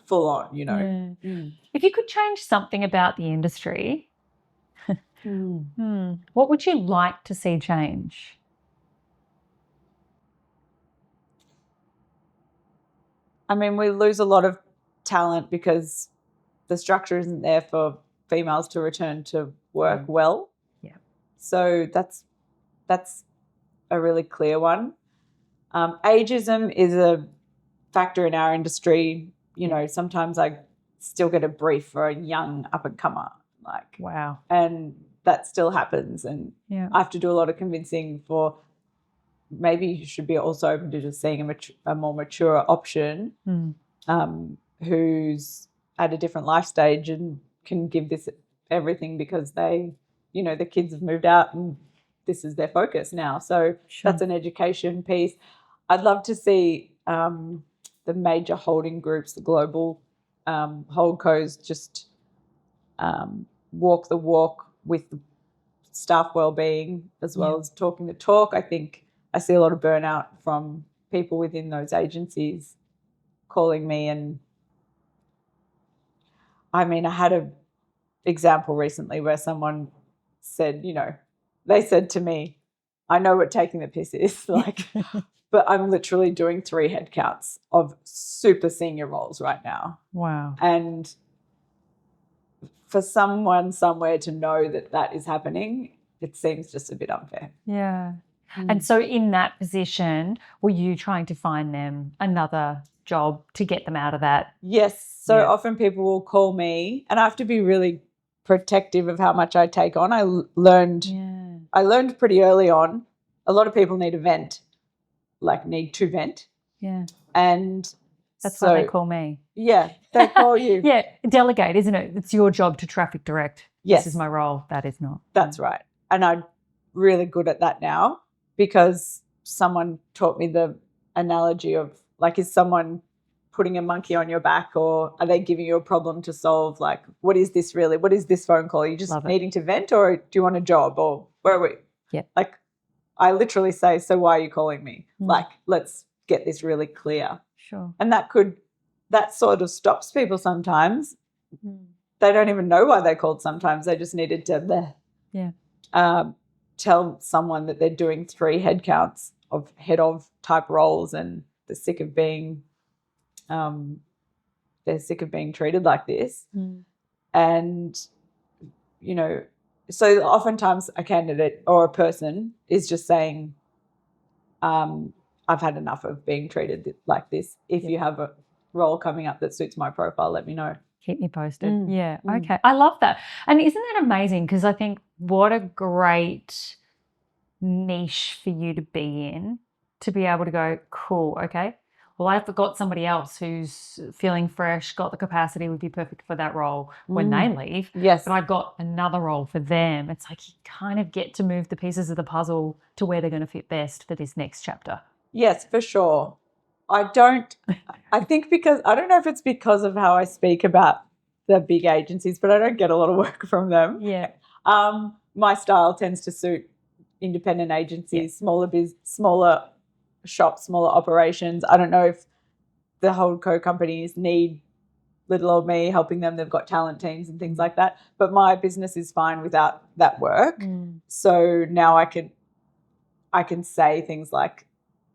full on, If you could change something about the industry, what would you like to see change? I mean, we lose a lot of talent because the structure isn't there for females to return to work well. Yeah. So that's a really clear one. Ageism is a factor in our industry. Sometimes I still get a brief for a young up-and-comer. Wow. And that still happens. And I have to do a lot of convincing for maybe you should be also open to just seeing a more mature option who's at a different life stage and can give this everything because the kids have moved out and this is their focus now. So that's an education piece. I'd love to see the major holding groups, the global holdcos, just walk the walk with the staff wellbeing as well as talking the talk. I think I see a lot of burnout from people within those agencies calling me, and I mean, I had an example recently where someone said, they said to me, I know what taking the piss is like, but I'm literally doing 3 headcounts of super senior roles right now. Wow. And for someone somewhere to know that is happening, it seems just a bit unfair. Yeah. And so in that position, were you trying to find them another job to get them out of that? Yes. So often people will call me, and I have to be really protective of how much I take on. I learned pretty early on, a lot of people need to vent. Yeah. And that's why they call me. Yeah, they call you. Yeah, delegate, isn't it? It's your job to traffic direct. Yes. This is my role. That is not. That's right. And I'm really good at that now because someone taught me the analogy of is someone putting a monkey on your back, or are they giving you a problem to solve? What is this really? What is this phone call? Are you just needing to vent, or do you want a job, or where are we? Yeah. I literally say, so why are you calling me? Let's get this really clear. Sure. And that sort of stops people sometimes. Mm. They don't even know why they called sometimes. They just needed to tell someone that they're doing 3 head counts of head of type roles and they're sick of being treated like this. Mm. And, so oftentimes a candidate or a person is just saying, I've had enough of being treated like this. If you have a role coming up that suits my profile, let me know. Keep me posted. Yeah. Okay. I love that. And isn't that amazing? Because I think what a great niche for you to be in, to be able to go, cool, okay, well, I've got somebody else who's feeling fresh, got the capacity, would be perfect for that role when they leave. Yes. But I've got another role for them. It's like you kind of get to move the pieces of the puzzle to where they're going to fit best for this next chapter. Yes, for sure. I think because, I don't know if it's because of how I speak about the big agencies, but I don't get a lot of work from them. Yeah. My style tends to suit independent agencies, smaller shops, smaller operations. I don't know if the holdco companies need little old me helping them. They've got talent teams and things like that. But my business is fine without that work. So now I can say things like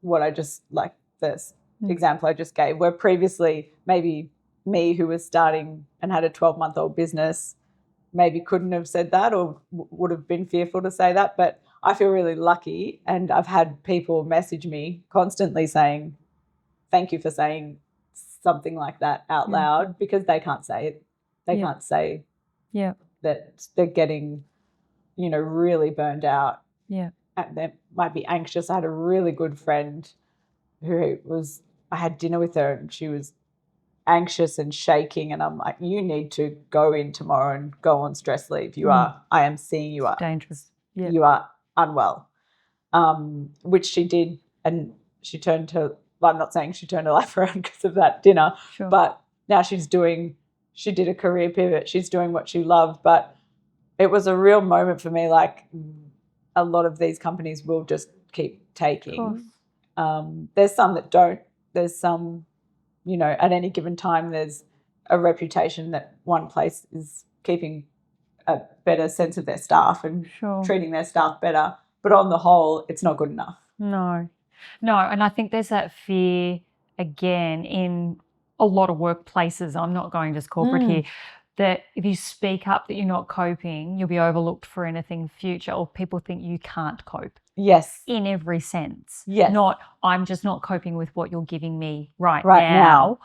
what I just, like this example I just gave, where previously maybe me, who was starting and had a 12-month-old business, maybe couldn't have said that or would have been fearful to say that. But I feel really lucky, and I've had people message me constantly saying, thank you for saying something like that out loud, because they can't say it. They can't say that they're getting, really burned out. Yeah. And they might be anxious. I had a really good friend I had dinner with her, and she was anxious and shaking, and I'm like, you need to go in tomorrow and go on stress leave. I am seeing you are dangerous. Yeah. You are unwell. Which she did, and she turned her, I'm not saying she turned her life around because of that dinner, but now she did a career pivot. She's doing what she loved, but it was a real moment for me. Like, a lot of these companies will just keep taking. There's some that don't. There's some, at any given time, there's a reputation that one place is keeping a better sense of their staff and treating their staff better. But on the whole, it's not good enough. No. And I think there's that fear, again, in a lot of workplaces, I'm not going just corporate here, that if you speak up that you're not coping, you'll be overlooked for anything future, or people think you can't cope. Yes. In every sense. Yes. Not, I'm just not coping with what you're giving me right now.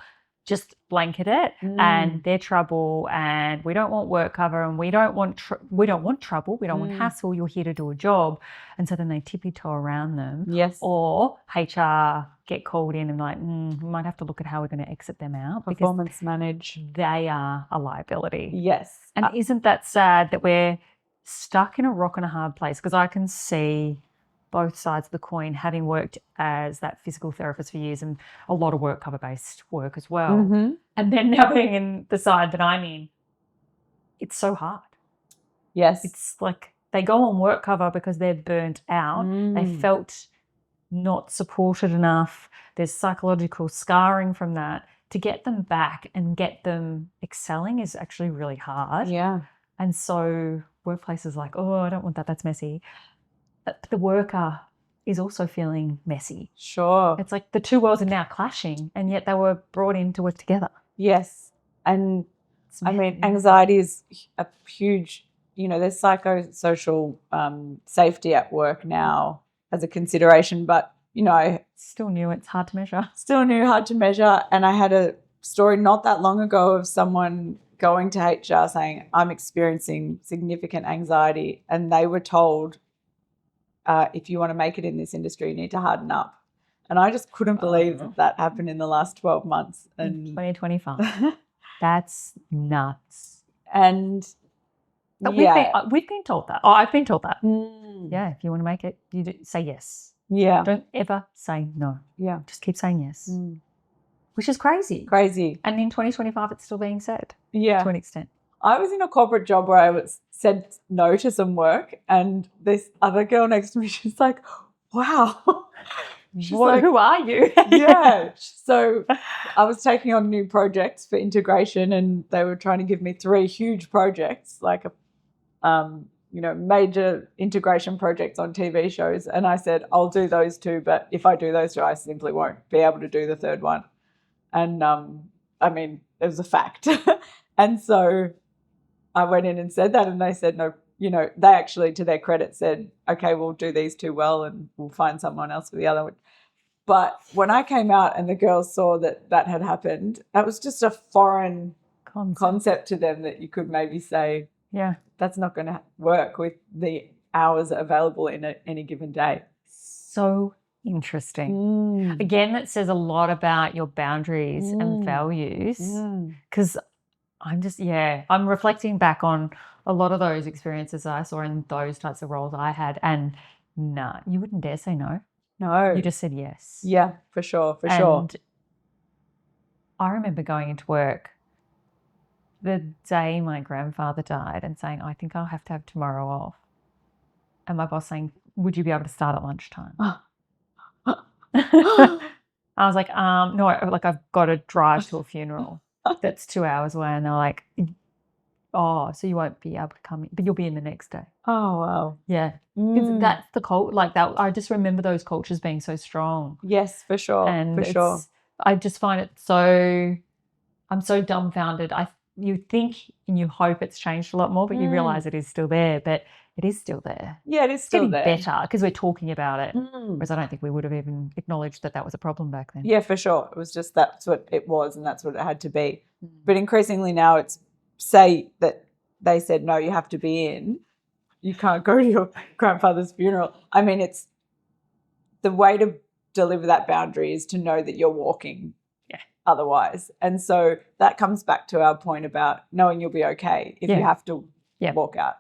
Just blanket it, and they're trouble, and we don't want work cover, and we don't want trouble, we don't want hassle, you're here to do a job. And so then they tippy-toe around them. Yes. Or HR get called in and like, we might have to look at how we're going to exit them out. Performance manage. They are a liability. Yes. And isn't that sad that we're stuck in a rock and a hard place? Because I can see both sides of the coin, having worked as that physical therapist for years and a lot of work cover-based work as well. And then now being in the side that I'm in, it's so hard. Yes. It's like they go on work cover because they're burnt out. They felt not supported enough. There's psychological scarring from that. To get them back and get them excelling is actually really hard. Yeah. And so workplaces like, oh, I don't want that. That's messy. But the worker is also feeling messy. Sure. It's like the two worlds are now clashing, and yet they were brought in to work together. Yes. And I mean, anxiety is a huge, there's psychosocial safety at work now as a consideration, but, still new, it's hard to measure. And I had a story not that long ago of someone going to HR saying, I'm experiencing significant anxiety, and they were told, if you want to make it in this industry, you need to harden up. And I just couldn't believe that happened in the last 12 months. And 2025. That's nuts. And but we've been told that. Oh, I've been told that. Yeah, if you want to make it, you say yes. Yeah. Don't ever say no. Yeah. Just keep saying yes. Which is crazy. Crazy. And in 2025, it's still being said. Yeah. To an extent. I was in a corporate job where I said no to some work, and this other girl next to me, she's like, wow, She's like, who are you? yeah. So I was taking on new projects for integration, and they were trying to give me 3 huge projects, like major integration projects on TV shows. And I said, I'll do those 2, but if I do those 2, I simply won't be able to do the 3rd one. And it was a fact. And so I went in and said that, and they said, no, they actually, to their credit, said, okay, we'll do these 2 well, and we'll find someone else for the other one. But when I came out and the girls saw that had happened, that was just a foreign concept to them, that you could maybe say, yeah, that's not going to work with the hours available in any given day. So interesting. Again, that says a lot about your boundaries and values, because I'm reflecting back on a lot of those experiences I saw in those types of roles I had, and you wouldn't dare say no. No. You just said yes. Yeah, for sure. And I remember going into work the day my grandfather died and saying, I think I'll have to have tomorrow off. And my boss saying, would you be able to start at lunchtime? I was like, no, I've got to drive to a funeral that's 2 hours away. And they're like, oh, so you won't be able to come in, but you'll be in the next day. Oh, wow. Yeah. That's the cult, like that. I just remember those cultures being so strong. Yes, for sure. And for sure. I just find it I'm so dumbfounded. You think and you hope it's changed a lot more, but you realize it is still there. But it is still there. Yeah, it is still there. It's getting better because we're talking about it. Whereas I don't think we would have even acknowledged that was a problem back then. Yeah, for sure. It was just that's what it was, and that's what it had to be. But increasingly now it's, say that they said, no, you have to be in. You can't go to your grandfather's funeral. I mean, it's the way to deliver that boundary is to know that you're walking otherwise. And so that comes back to our point about knowing you'll be okay if you have to walk out.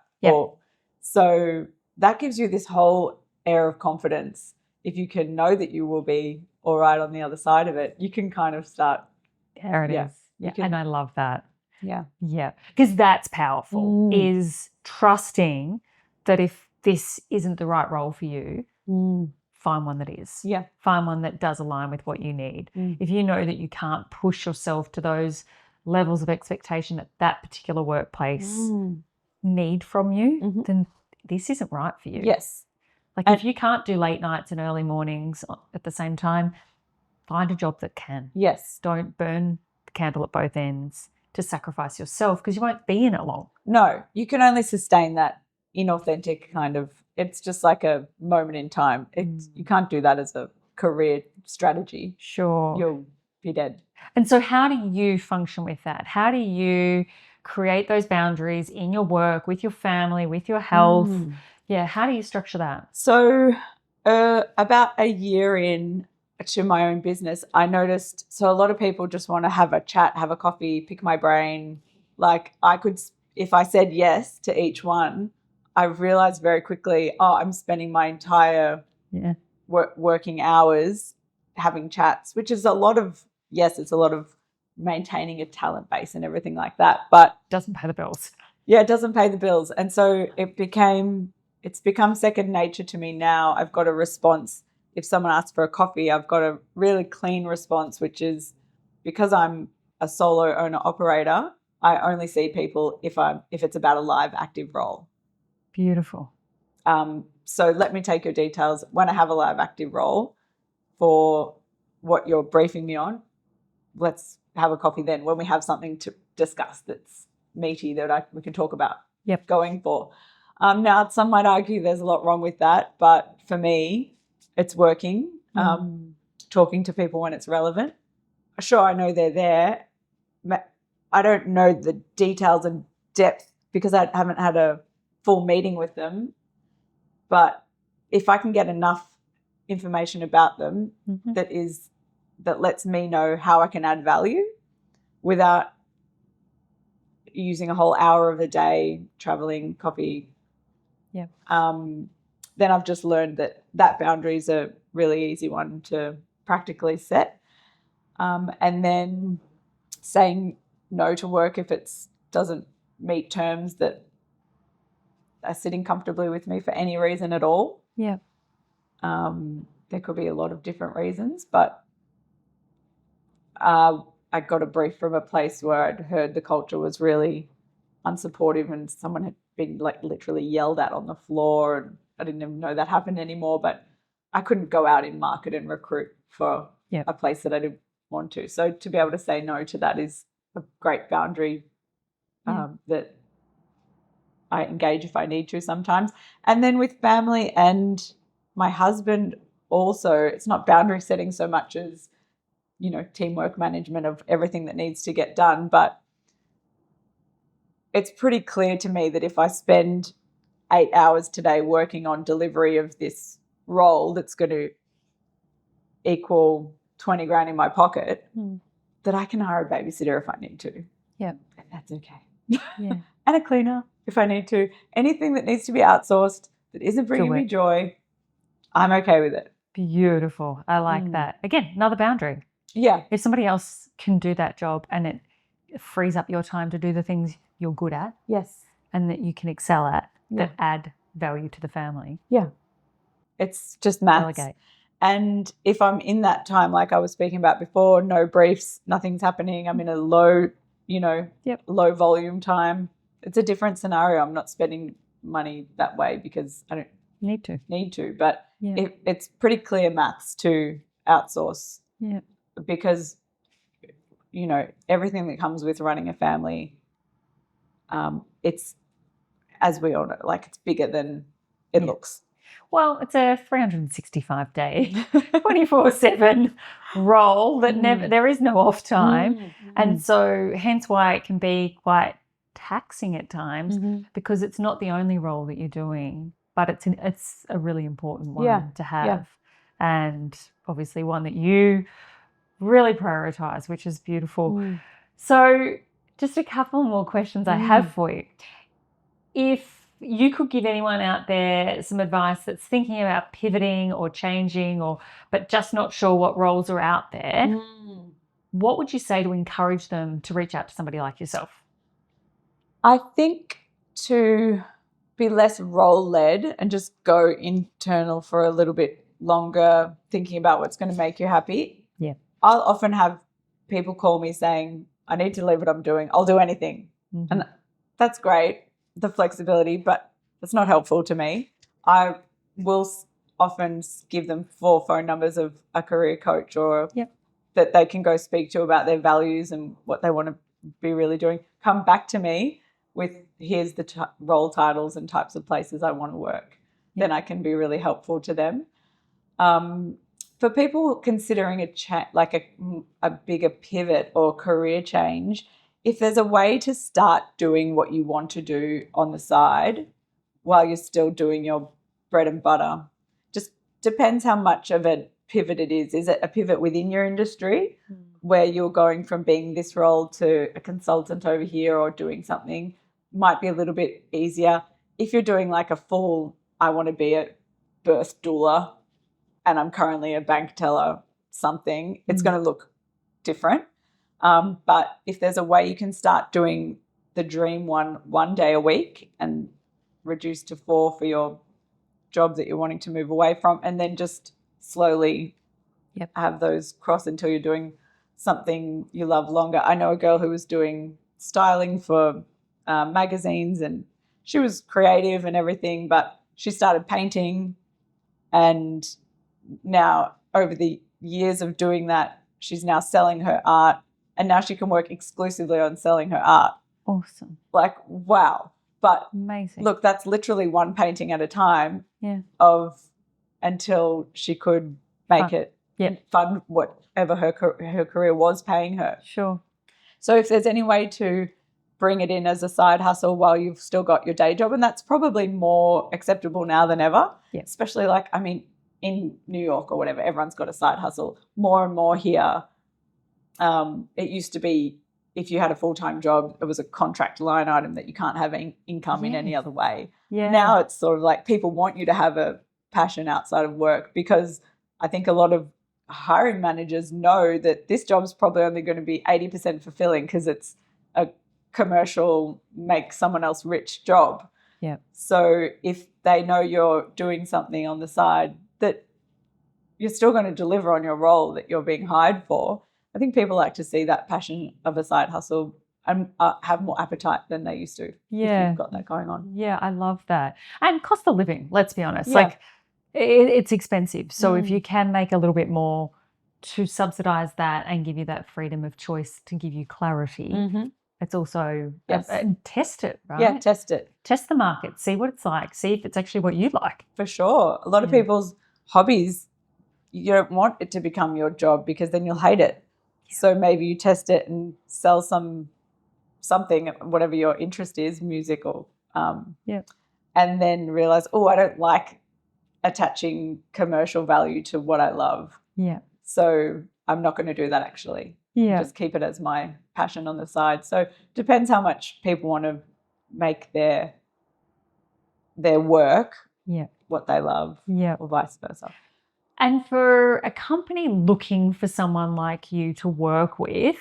So that gives you this whole air of confidence. If you can know that you will be all right on the other side of it, you can kind of start. There it is. Yeah. And I love that. Yeah. Yeah. Because that's powerful, is trusting that if this isn't the right role for you, find one that is. Yeah. Find one that does align with what you need. If you know that you can't push yourself to those levels of expectation that particular workplace need from you, then this isn't right for you. Yes. If you can't do late nights and early mornings at the same time, find a job that can. Yes. Don't burn the candle at both ends to sacrifice yourself, because you won't be in it long. No, you can only sustain that inauthentic kind of, it's just like a moment in time. You can't do that as a career strategy. Sure. You'll be dead. And so how do you function with that? How do you create those boundaries in your work, with your family, with your health? Yeah, how do you structure that? So about a year in to my own business, I noticed, so a lot of people just want to have a chat, have a coffee, pick my brain. Like I could, if I said yes to each one, I realized very quickly, I'm spending my entire working hours having chats, which is a lot of, it's a lot of maintaining a talent base and everything like that, but doesn't pay the bills. Yeah, it doesn't pay the bills. And so it's become second nature to me now. I've got a response. If someone asks for a coffee, I've got a really clean response, which is, because I'm a solo owner operator, I only see people if it's about a live active role. Beautiful. So let me take your details. When I have a live active role for what you're briefing me on, let's have a coffee then when we have something to discuss that's meaty that we can talk about going for. Now, some might argue there's a lot wrong with that, but for me, it's working. Talking to people when it's relevant. Sure, I know they're there. I don't know the details and depth because I haven't had a full meeting with them. But if I can get enough information about them that lets me know how I can add value without using a whole hour of the day traveling, coffee, then I've just learned that boundary is a really easy one to practically set. And then saying no to work if it doesn't meet terms that are sitting comfortably with me for any reason at all. Yeah. there could be a lot of different reasons, but I got a brief from a place where I'd heard the culture was really unsupportive and someone had been like literally yelled at on the floor, and I didn't even know that happened anymore, but I couldn't go out in market and recruit for a place that I didn't want to. So to be able to say no to that is a great boundary that I engage if I need to sometimes. And then with family and my husband also, it's not boundary setting so much as, you know, teamwork management of everything that needs to get done. But it's pretty clear to me that if I spend 8 hours today working on delivery of this role that's going to equal 20 grand in my pocket, that I can hire a babysitter if I need to. Yeah. And that's okay. Yeah. And a cleaner if I need to. Anything that needs to be outsourced that isn't bringing me joy, I'm okay with it. Beautiful. I like that. Again, another boundary. Yeah. If somebody else can do that job and it frees up your time to do the things you're good at, yes, and that you can excel at, that add value to the family. Yeah. It's just maths. Delegate. And if I'm in that time, like I was speaking about before, no briefs, nothing's happening, I'm in a low, low volume time, it's a different scenario. I'm not spending money that way because I don't need to. But it's pretty clear maths to outsource. Yeah. Because, you know, everything that comes with running a family, it's, as we all know, like it's bigger than it looks. Well, it's a 365-day, 24/7 role that there is no off time. And so hence why it can be quite taxing at times because it's not the only role that you're doing, but it's a really important one to have. And obviously one that you really prioritize, which is beautiful. So just a couple more questions I have for you. If you could give anyone out there some advice that's thinking about pivoting or changing but just not sure what roles are out there, what would you say to encourage them to reach out to somebody like yourself? I think to be less role-led and just go internal for a little bit longer, thinking about what's going to make you happy. Yeah. I'll often have people call me saying, I need to leave what I'm doing. I'll do anything. And that's great, the flexibility, but it's not helpful to me. I will often give them 4 phone numbers of a career coach or that they can go speak to about their values and what they want to be really doing. Come back to me with here's the role titles and types of places I want to work. Then I can be really helpful to them. For people considering a bigger pivot or career change, if there's a way to start doing what you want to do on the side while you're still doing your bread and butter, just depends how much of a pivot it is. Is it a pivot within your industry where you're going from being this role to a consultant over here or doing something? Might be a little bit easier. If you're doing like a full, I want to be a birth doula and I'm currently a bank teller something, it's going to look different. But if there's a way you can start doing the dream one day a week and reduce to 4 for your job that you're wanting to move away from, and then just slowly have those cross until you're doing something you love longer. I know a girl who was doing styling for magazines and she was creative and everything, but she started painting, and now over the years of doing that, she's now selling her art, and now she can work exclusively on selling her art. Awesome. Like, wow. But amazing. Look, that's literally one painting at a time until she could make it fund whatever her career was paying her. Sure. So if there's any way to bring it in as a side hustle while you've still got your day job, and that's probably more acceptable now than ever, especially in New York or whatever, everyone's got a side hustle more and more here. It used to be if you had a full-time job, it was a contract line item that you can't have income in any other way. Yeah. Now it's sort of like people want you to have a passion outside of work, because I think a lot of hiring managers know that this job's probably only going to be 80% fulfilling because it's a commercial, make someone else rich job. Yeah. So if they know you're doing something on the side that you're still going to deliver on your role that you're being hired for. I think people like to see that passion of a side hustle and have more appetite than they used to. If you've got that going on. Yeah, I love that. And cost of living, let's be honest. Yeah. Like it's expensive. So if you can make a little bit more to subsidize that and give you that freedom of choice to give you clarity, it's also and test it, right? Yeah, test it. Test the market, see what it's like, see if it's actually what you like. For sure. A lot of people's hobbies, you don't want it to become your job because then you'll hate it. Yeah. So maybe you test it and sell something, whatever your interest is, music or and then realize, oh, I don't like attaching commercial value to what I love. Yeah. So I'm not going to do that actually. Yeah. Just keep it as my passion on the side. So it depends how much people want to make their work what they love or vice versa. And for a company looking for someone like you to work with,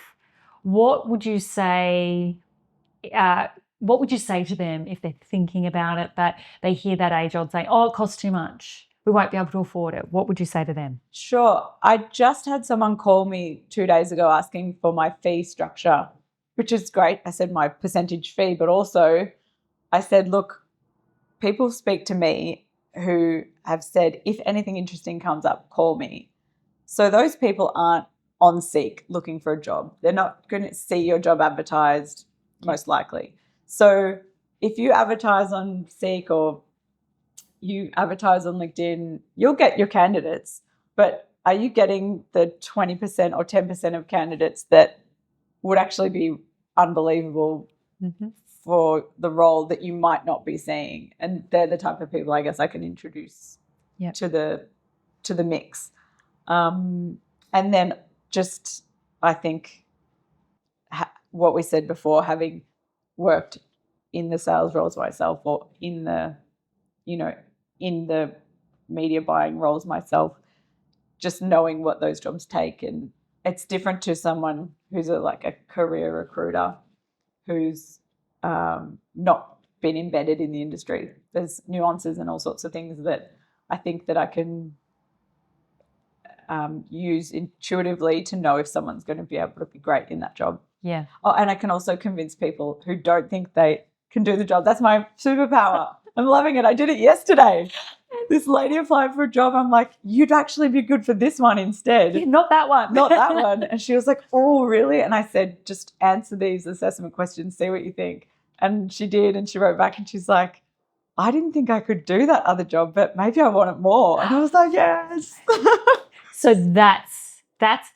what would you say to them if they're thinking about it, but they hear that age-old saying, oh, it costs too much, we won't be able to afford it? What would you say to them? Sure. I just had someone call me 2 days ago asking for my fee structure, which is great. I said my percentage fee, but also I said, look, people speak to me who have said, if anything interesting comes up, call me. So those people aren't on Seek looking for a job. They're not going to see your job advertised, most likely. So if you advertise on Seek or you advertise on LinkedIn, you'll get your candidates, but are you getting the 20% or 10% of candidates that would actually be unbelievable for the role that you might not be seeing? And they're the type of people I guess I can introduce to the mix. And then just, I think what we said before, having worked in the sales roles myself or in the media buying roles myself, just knowing what those jobs take. And it's different to someone who's like a career recruiter who's not been embedded in the industry. There's nuances and all sorts of things that I think that I can use intuitively to know if someone's going to be able to be great in that job. Yeah. Oh, and I can also convince people who don't think they can do the job. That's my superpower. I'm loving it. I did it yesterday. This lady applied for a job. I'm like, you'd actually be good for this one instead. Yeah, not that one. Not that one. And she was like, oh, really? And I said, just answer these assessment questions, see what you think. And she did. And she wrote back and she's like, I didn't think I could do that other job, but maybe I want it more. And I was like, yes. So that's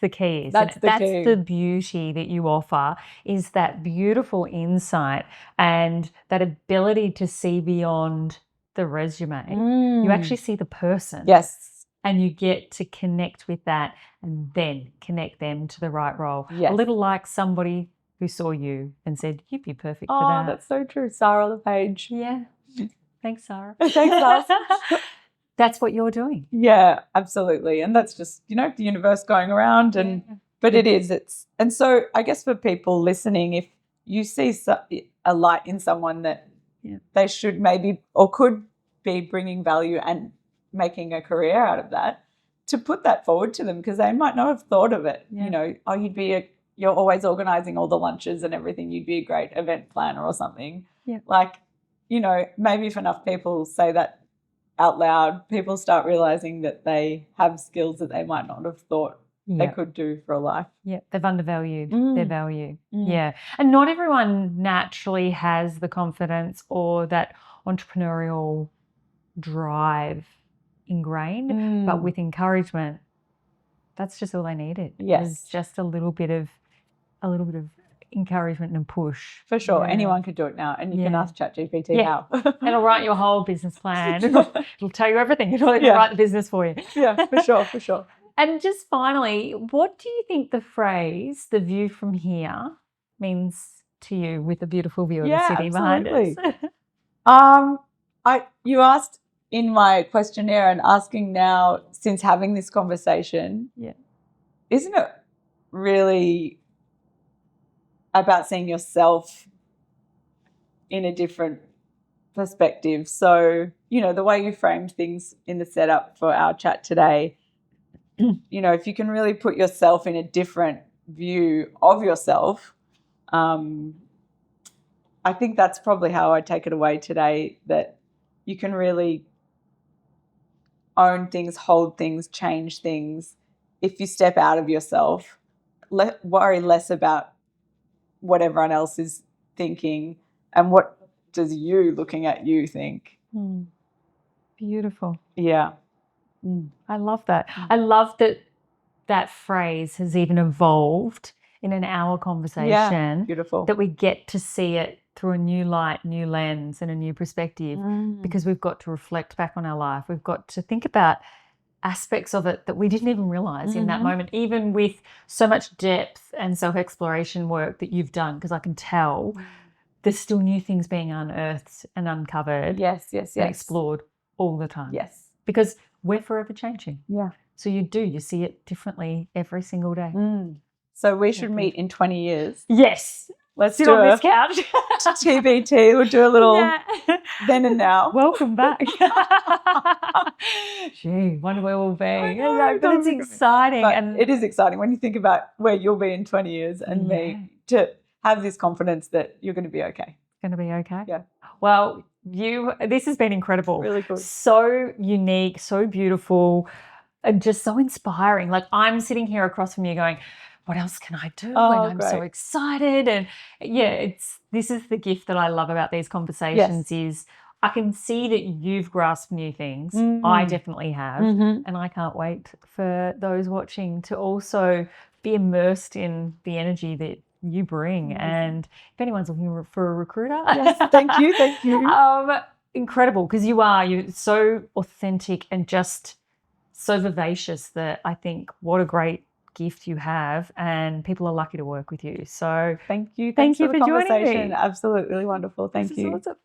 the key. That's the beauty that you offer, is that beautiful insight and that ability to see beyond the resume. You actually see the person. Yes. And you get to connect with that and then connect them to the right role. Yes. A little like somebody who saw you and said, you'd be perfect for that. Oh, that's so true. Sarah LePage. Yeah. Thanks, Sarah. Thanks, Sarah. That's what you're doing. Yeah, absolutely. And that's just, the universe going around. But it is. And so I guess for people listening, if you see a light in someone that they should maybe or could be bringing value and making a career out of that, to put that forward to them, because they might not have thought of it. Yeah. You're always organizing all the lunches and everything. You'd be a great event planner or something. Yeah. Like, maybe if enough people say that out loud, people start realizing that they have skills that they might not have thought they could do for a life. Yeah, they've undervalued their value. Yeah. And not everyone naturally has the confidence or that entrepreneurial drive ingrained, but with encouragement, that's just all they needed. Yes. It's just a little bit of encouragement and push. For sure. Yeah. Anyone could do it now. And you can ask ChatGPT how. It'll write your whole business plan. It'll tell you everything. It'll even write the business for you. Yeah, for sure. And just finally, what do you think the phrase, the view from here, means to you with the beautiful view of the city behind us? You asked in my questionnaire and asking now, since having this conversation, isn't it really about seeing yourself in a different perspective? So, the way you framed things in the setup for our chat today, you know, if you can really put yourself in a different view of yourself, I think that's probably how I take it away today, that you can really own things, hold things, change things. If you step out of yourself, worry less about what everyone else is thinking and what does you looking at you think. Beautiful. Yeah. I love that. I love that that phrase has even evolved in an hour conversation. Yeah, beautiful. That we get to see it through a new light, new lens, and a new perspective, because we've got to reflect back on our life. We've got to think about aspects of it that we didn't even realize in that moment, even with so much depth and self-exploration work that you've done, because I can tell there's still new things being unearthed and uncovered. Yes. And explored all the time. Yes. Because we're forever changing. Yeah. So you see it differently every single day. So we should meet in 20 years. Yes. Let's sit do on this couch. TBT. We'll do a little then and now. Welcome back. Gee, wonder where we'll be. Know, but it's exciting. And it is exciting when you think about where you'll be in 20 years and me, to have this confidence that you're going to be okay. Going to be okay. Yeah. Well, this has been incredible. Really cool. So unique, so beautiful, and just so inspiring. Like, I'm sitting here across from you going, what else can I do? Oh, and I'm so excited. And this is the gift that I love about these conversations is I can see that you've grasped new things. I definitely have. And I can't wait for those watching to also be immersed in the energy that you bring. And if anyone's looking for a recruiter, yes, thank you. Incredible, because you're so authentic and just so vivacious that I think what a great gift you have, and people are lucky to work with you. So thank you. Thank you for for joining me. Absolutely wonderful. Thank you. Awesome.